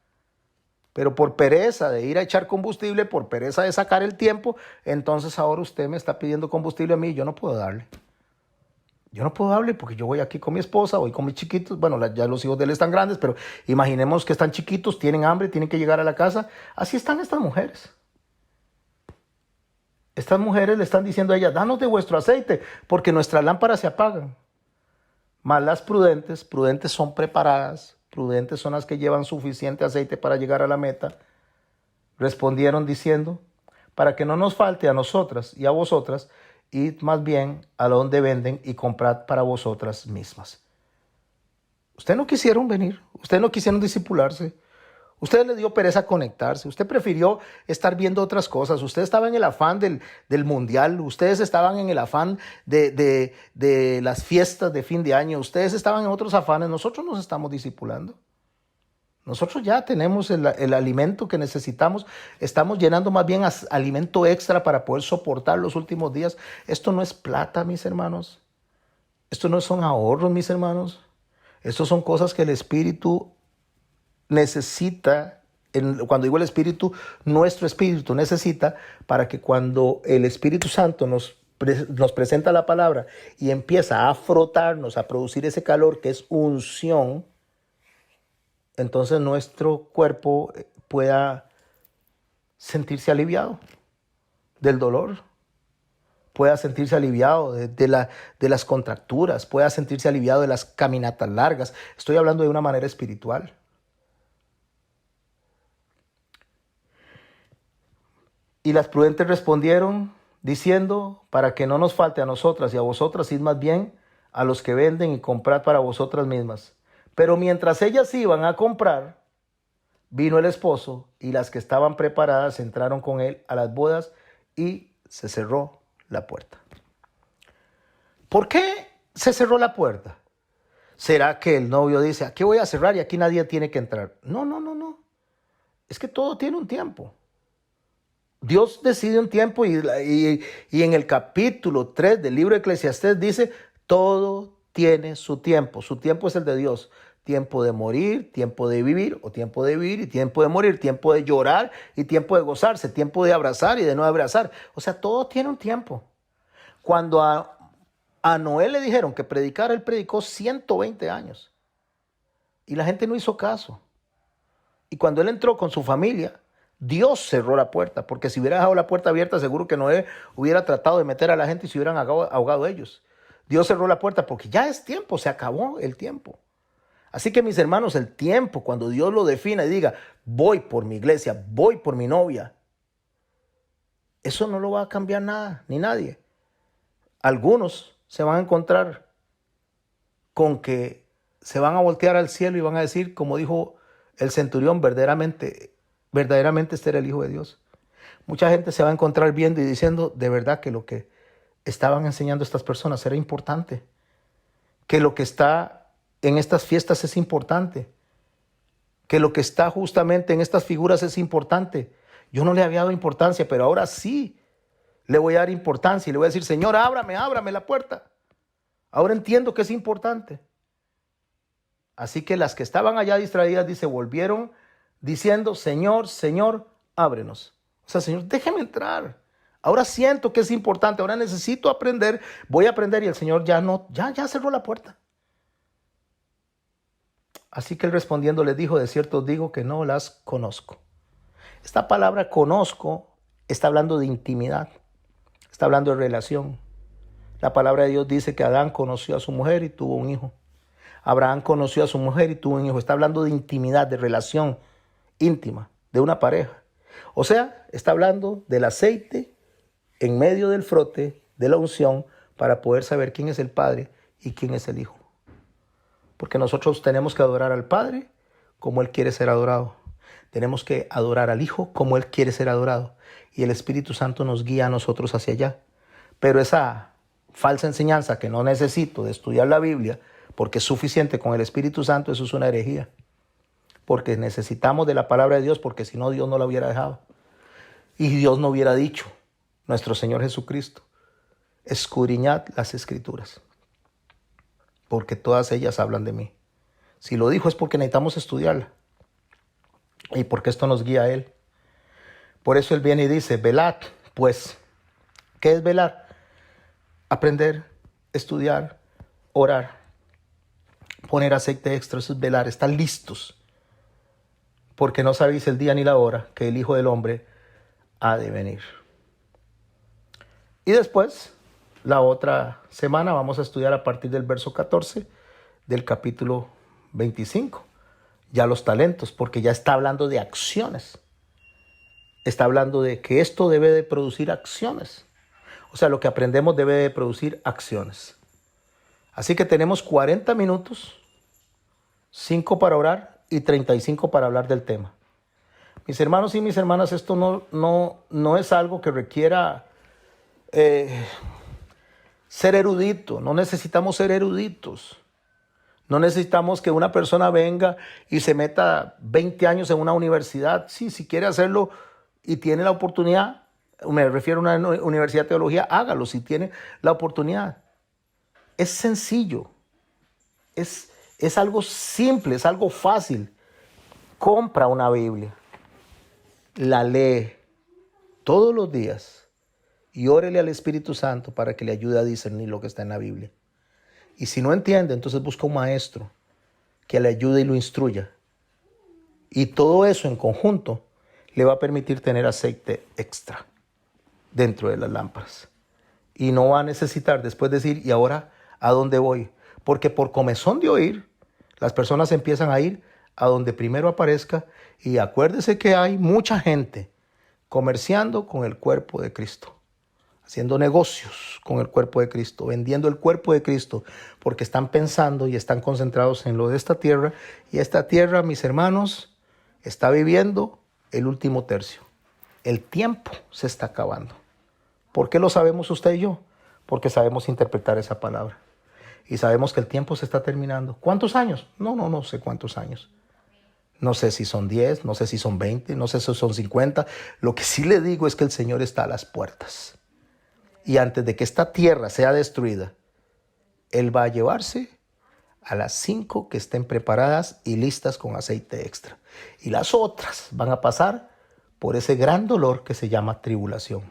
Pero por pereza de ir a echar combustible, por pereza de sacar el tiempo, entonces ahora usted me está pidiendo combustible a mí y yo no puedo darle. Yo no puedo darle porque yo voy aquí con mi esposa, voy con mis chiquitos, bueno, ya los hijos de él están grandes, pero imaginemos que están chiquitos, tienen hambre, tienen que llegar a la casa. Así están estas mujeres. Estas mujeres le están diciendo a ellas, danos de vuestro aceite, porque nuestras lámparas se apagan. Mas las prudentes son preparadas, prudentes son las que llevan suficiente aceite para llegar a la meta. Respondieron diciendo, para que no nos falte a nosotras y a vosotras, id más bien a donde venden y comprad para vosotras mismas. Ustedes no quisieron venir, ustedes no quisieron discipularse. Usted le dio pereza conectarse, usted prefirió estar viendo otras cosas, usted estaba en el afán del mundial, ustedes estaban en el afán de las fiestas de fin de año, ustedes estaban en otros afanes, nosotros nos estamos discipulando. Nosotros ya tenemos el alimento que necesitamos, estamos llenando más bien alimento extra para poder soportar los últimos días. Esto no es plata, mis hermanos, esto no son ahorros, mis hermanos, esto son cosas que el Espíritu necesita, cuando digo el Espíritu, nuestro Espíritu necesita para que cuando el Espíritu Santo nos presenta la palabra y empieza a frotarnos, a producir ese calor que es unción, entonces nuestro cuerpo pueda sentirse aliviado del dolor, pueda sentirse aliviado de las contracturas, pueda sentirse aliviado de las caminatas largas. Estoy hablando de una manera espiritual. Y las prudentes respondieron diciendo, para que no nos falte a nosotras y a vosotras, id más bien a los que venden y comprad para vosotras mismas. Pero mientras ellas iban a comprar, vino el esposo y las que estaban preparadas entraron con él a las bodas y se cerró la puerta. ¿Por qué se cerró la puerta? ¿Será que el novio dice, aquí voy a cerrar y aquí nadie tiene que entrar? No. Es que todo tiene un tiempo. Dios decide un tiempo y en el capítulo 3 del libro de Eclesiastés dice, todo tiene su tiempo. Su tiempo es el de Dios. Tiempo de morir, tiempo de vivir, o tiempo de vivir y tiempo de morir, tiempo de llorar y tiempo de gozarse, tiempo de abrazar y de no abrazar. O sea, todo tiene un tiempo. Cuando a Noé le dijeron que predicara, él predicó 120 años. Y la gente no hizo caso. Y cuando él entró con su familia, Dios cerró la puerta, porque si hubiera dejado la puerta abierta, seguro que Noé hubiera tratado de meter a la gente y se hubieran ahogado ellos. Dios cerró la puerta porque ya es tiempo, se acabó el tiempo. Así que mis hermanos, el tiempo, cuando Dios lo defina y diga, voy por mi iglesia, voy por mi novia, eso no lo va a cambiar nada, ni nadie. Algunos se van a encontrar con que se van a voltear al cielo y van a decir, como dijo el centurión, verdaderamente este era el Hijo de Dios. Mucha gente se va a encontrar viendo y diciendo, de verdad que lo que estaban enseñando estas personas era importante, que lo que está en estas fiestas es importante, que lo que está justamente en estas figuras es importante. Yo no le había dado importancia, pero ahora sí le voy a dar importancia y le voy a decir, Señor, ábrame la puerta. Ahora entiendo que es importante. Así que las que estaban allá distraídas, dice, volvieron diciendo, Señor, Señor, ábrenos. O sea, Señor, déjeme entrar. Ahora siento que es importante, ahora necesito aprender, voy a aprender, y el Señor ya cerró la puerta. Así que él respondiendo les dijo, de cierto os digo que no las conozco. Esta palabra conozco está hablando de intimidad, está hablando de relación. La palabra de Dios dice que Adán conoció a su mujer y tuvo un hijo. Abraham conoció a su mujer y tuvo un hijo. Está hablando de intimidad, de relación íntima, de una pareja. O sea, está hablando del aceite en medio del frote, de la unción, para poder saber quién es el Padre y quién es el Hijo. Porque nosotros tenemos que adorar al Padre como Él quiere ser adorado. Tenemos que adorar al Hijo como Él quiere ser adorado. Y el Espíritu Santo nos guía a nosotros hacia allá. Pero esa falsa enseñanza que no necesito de estudiar la Biblia, porque es suficiente con el Espíritu Santo, eso es una herejía. Porque necesitamos de la palabra de Dios, porque si no, Dios no la hubiera dejado. Y Dios no hubiera dicho, nuestro Señor Jesucristo, escudriñad las Escrituras, porque todas ellas hablan de mí. Si lo dijo es porque necesitamos estudiarla. Y porque esto nos guía a Él. Por eso Él viene y dice, velad, pues. ¿Qué es velar? Aprender, estudiar, orar, poner aceite extra, eso es velar, estar listos. Porque no sabéis el día ni la hora que el Hijo del Hombre ha de venir. Y después, la otra semana, vamos a estudiar a partir del verso 14 del capítulo 25. Ya los talentos, porque ya está hablando de acciones. Está hablando de que esto debe de producir acciones. O sea, lo que aprendemos debe de producir acciones. Así que tenemos 40 minutos, 5 para orar y 35 para hablar del tema. Mis hermanos y mis hermanas, esto no es algo que requiera ser erudito. No necesitamos ser eruditos. No necesitamos que una persona venga y se meta 20 años en una universidad. Sí, si quiere hacerlo y tiene la oportunidad, me refiero a una universidad de teología, hágalo si tiene la oportunidad. Es sencillo, es algo simple, es algo fácil. Compra una Biblia, la lee todos los días y órele al Espíritu Santo para que le ayude a discernir lo que está en la Biblia. Y si no entiende, entonces busca un maestro que le ayude y lo instruya. Y todo eso en conjunto le va a permitir tener aceite extra dentro de las lámparas. Y no va a necesitar después decir, ¿y ahora a dónde voy? Porque por comezón de oír, las personas empiezan a ir a donde primero aparezca. Y acuérdese que hay mucha gente comerciando con el cuerpo de Cristo, haciendo negocios con el cuerpo de Cristo, vendiendo el cuerpo de Cristo, porque están pensando y están concentrados en lo de esta tierra. Y esta tierra, mis hermanos, está viviendo el último tercio. El tiempo se está acabando. ¿Por qué lo sabemos usted y yo? Porque sabemos interpretar esa palabra. Y sabemos que el tiempo se está terminando. ¿Cuántos años? No sé cuántos años. No sé si son 10, no sé si son 20, no sé si son 50. Lo que sí le digo es que el Señor está a las puertas. Y antes de que esta tierra sea destruida, Él va a llevarse a las 5 que estén preparadas y listas con aceite extra. Y las otras van a pasar por ese gran dolor que se llama tribulación.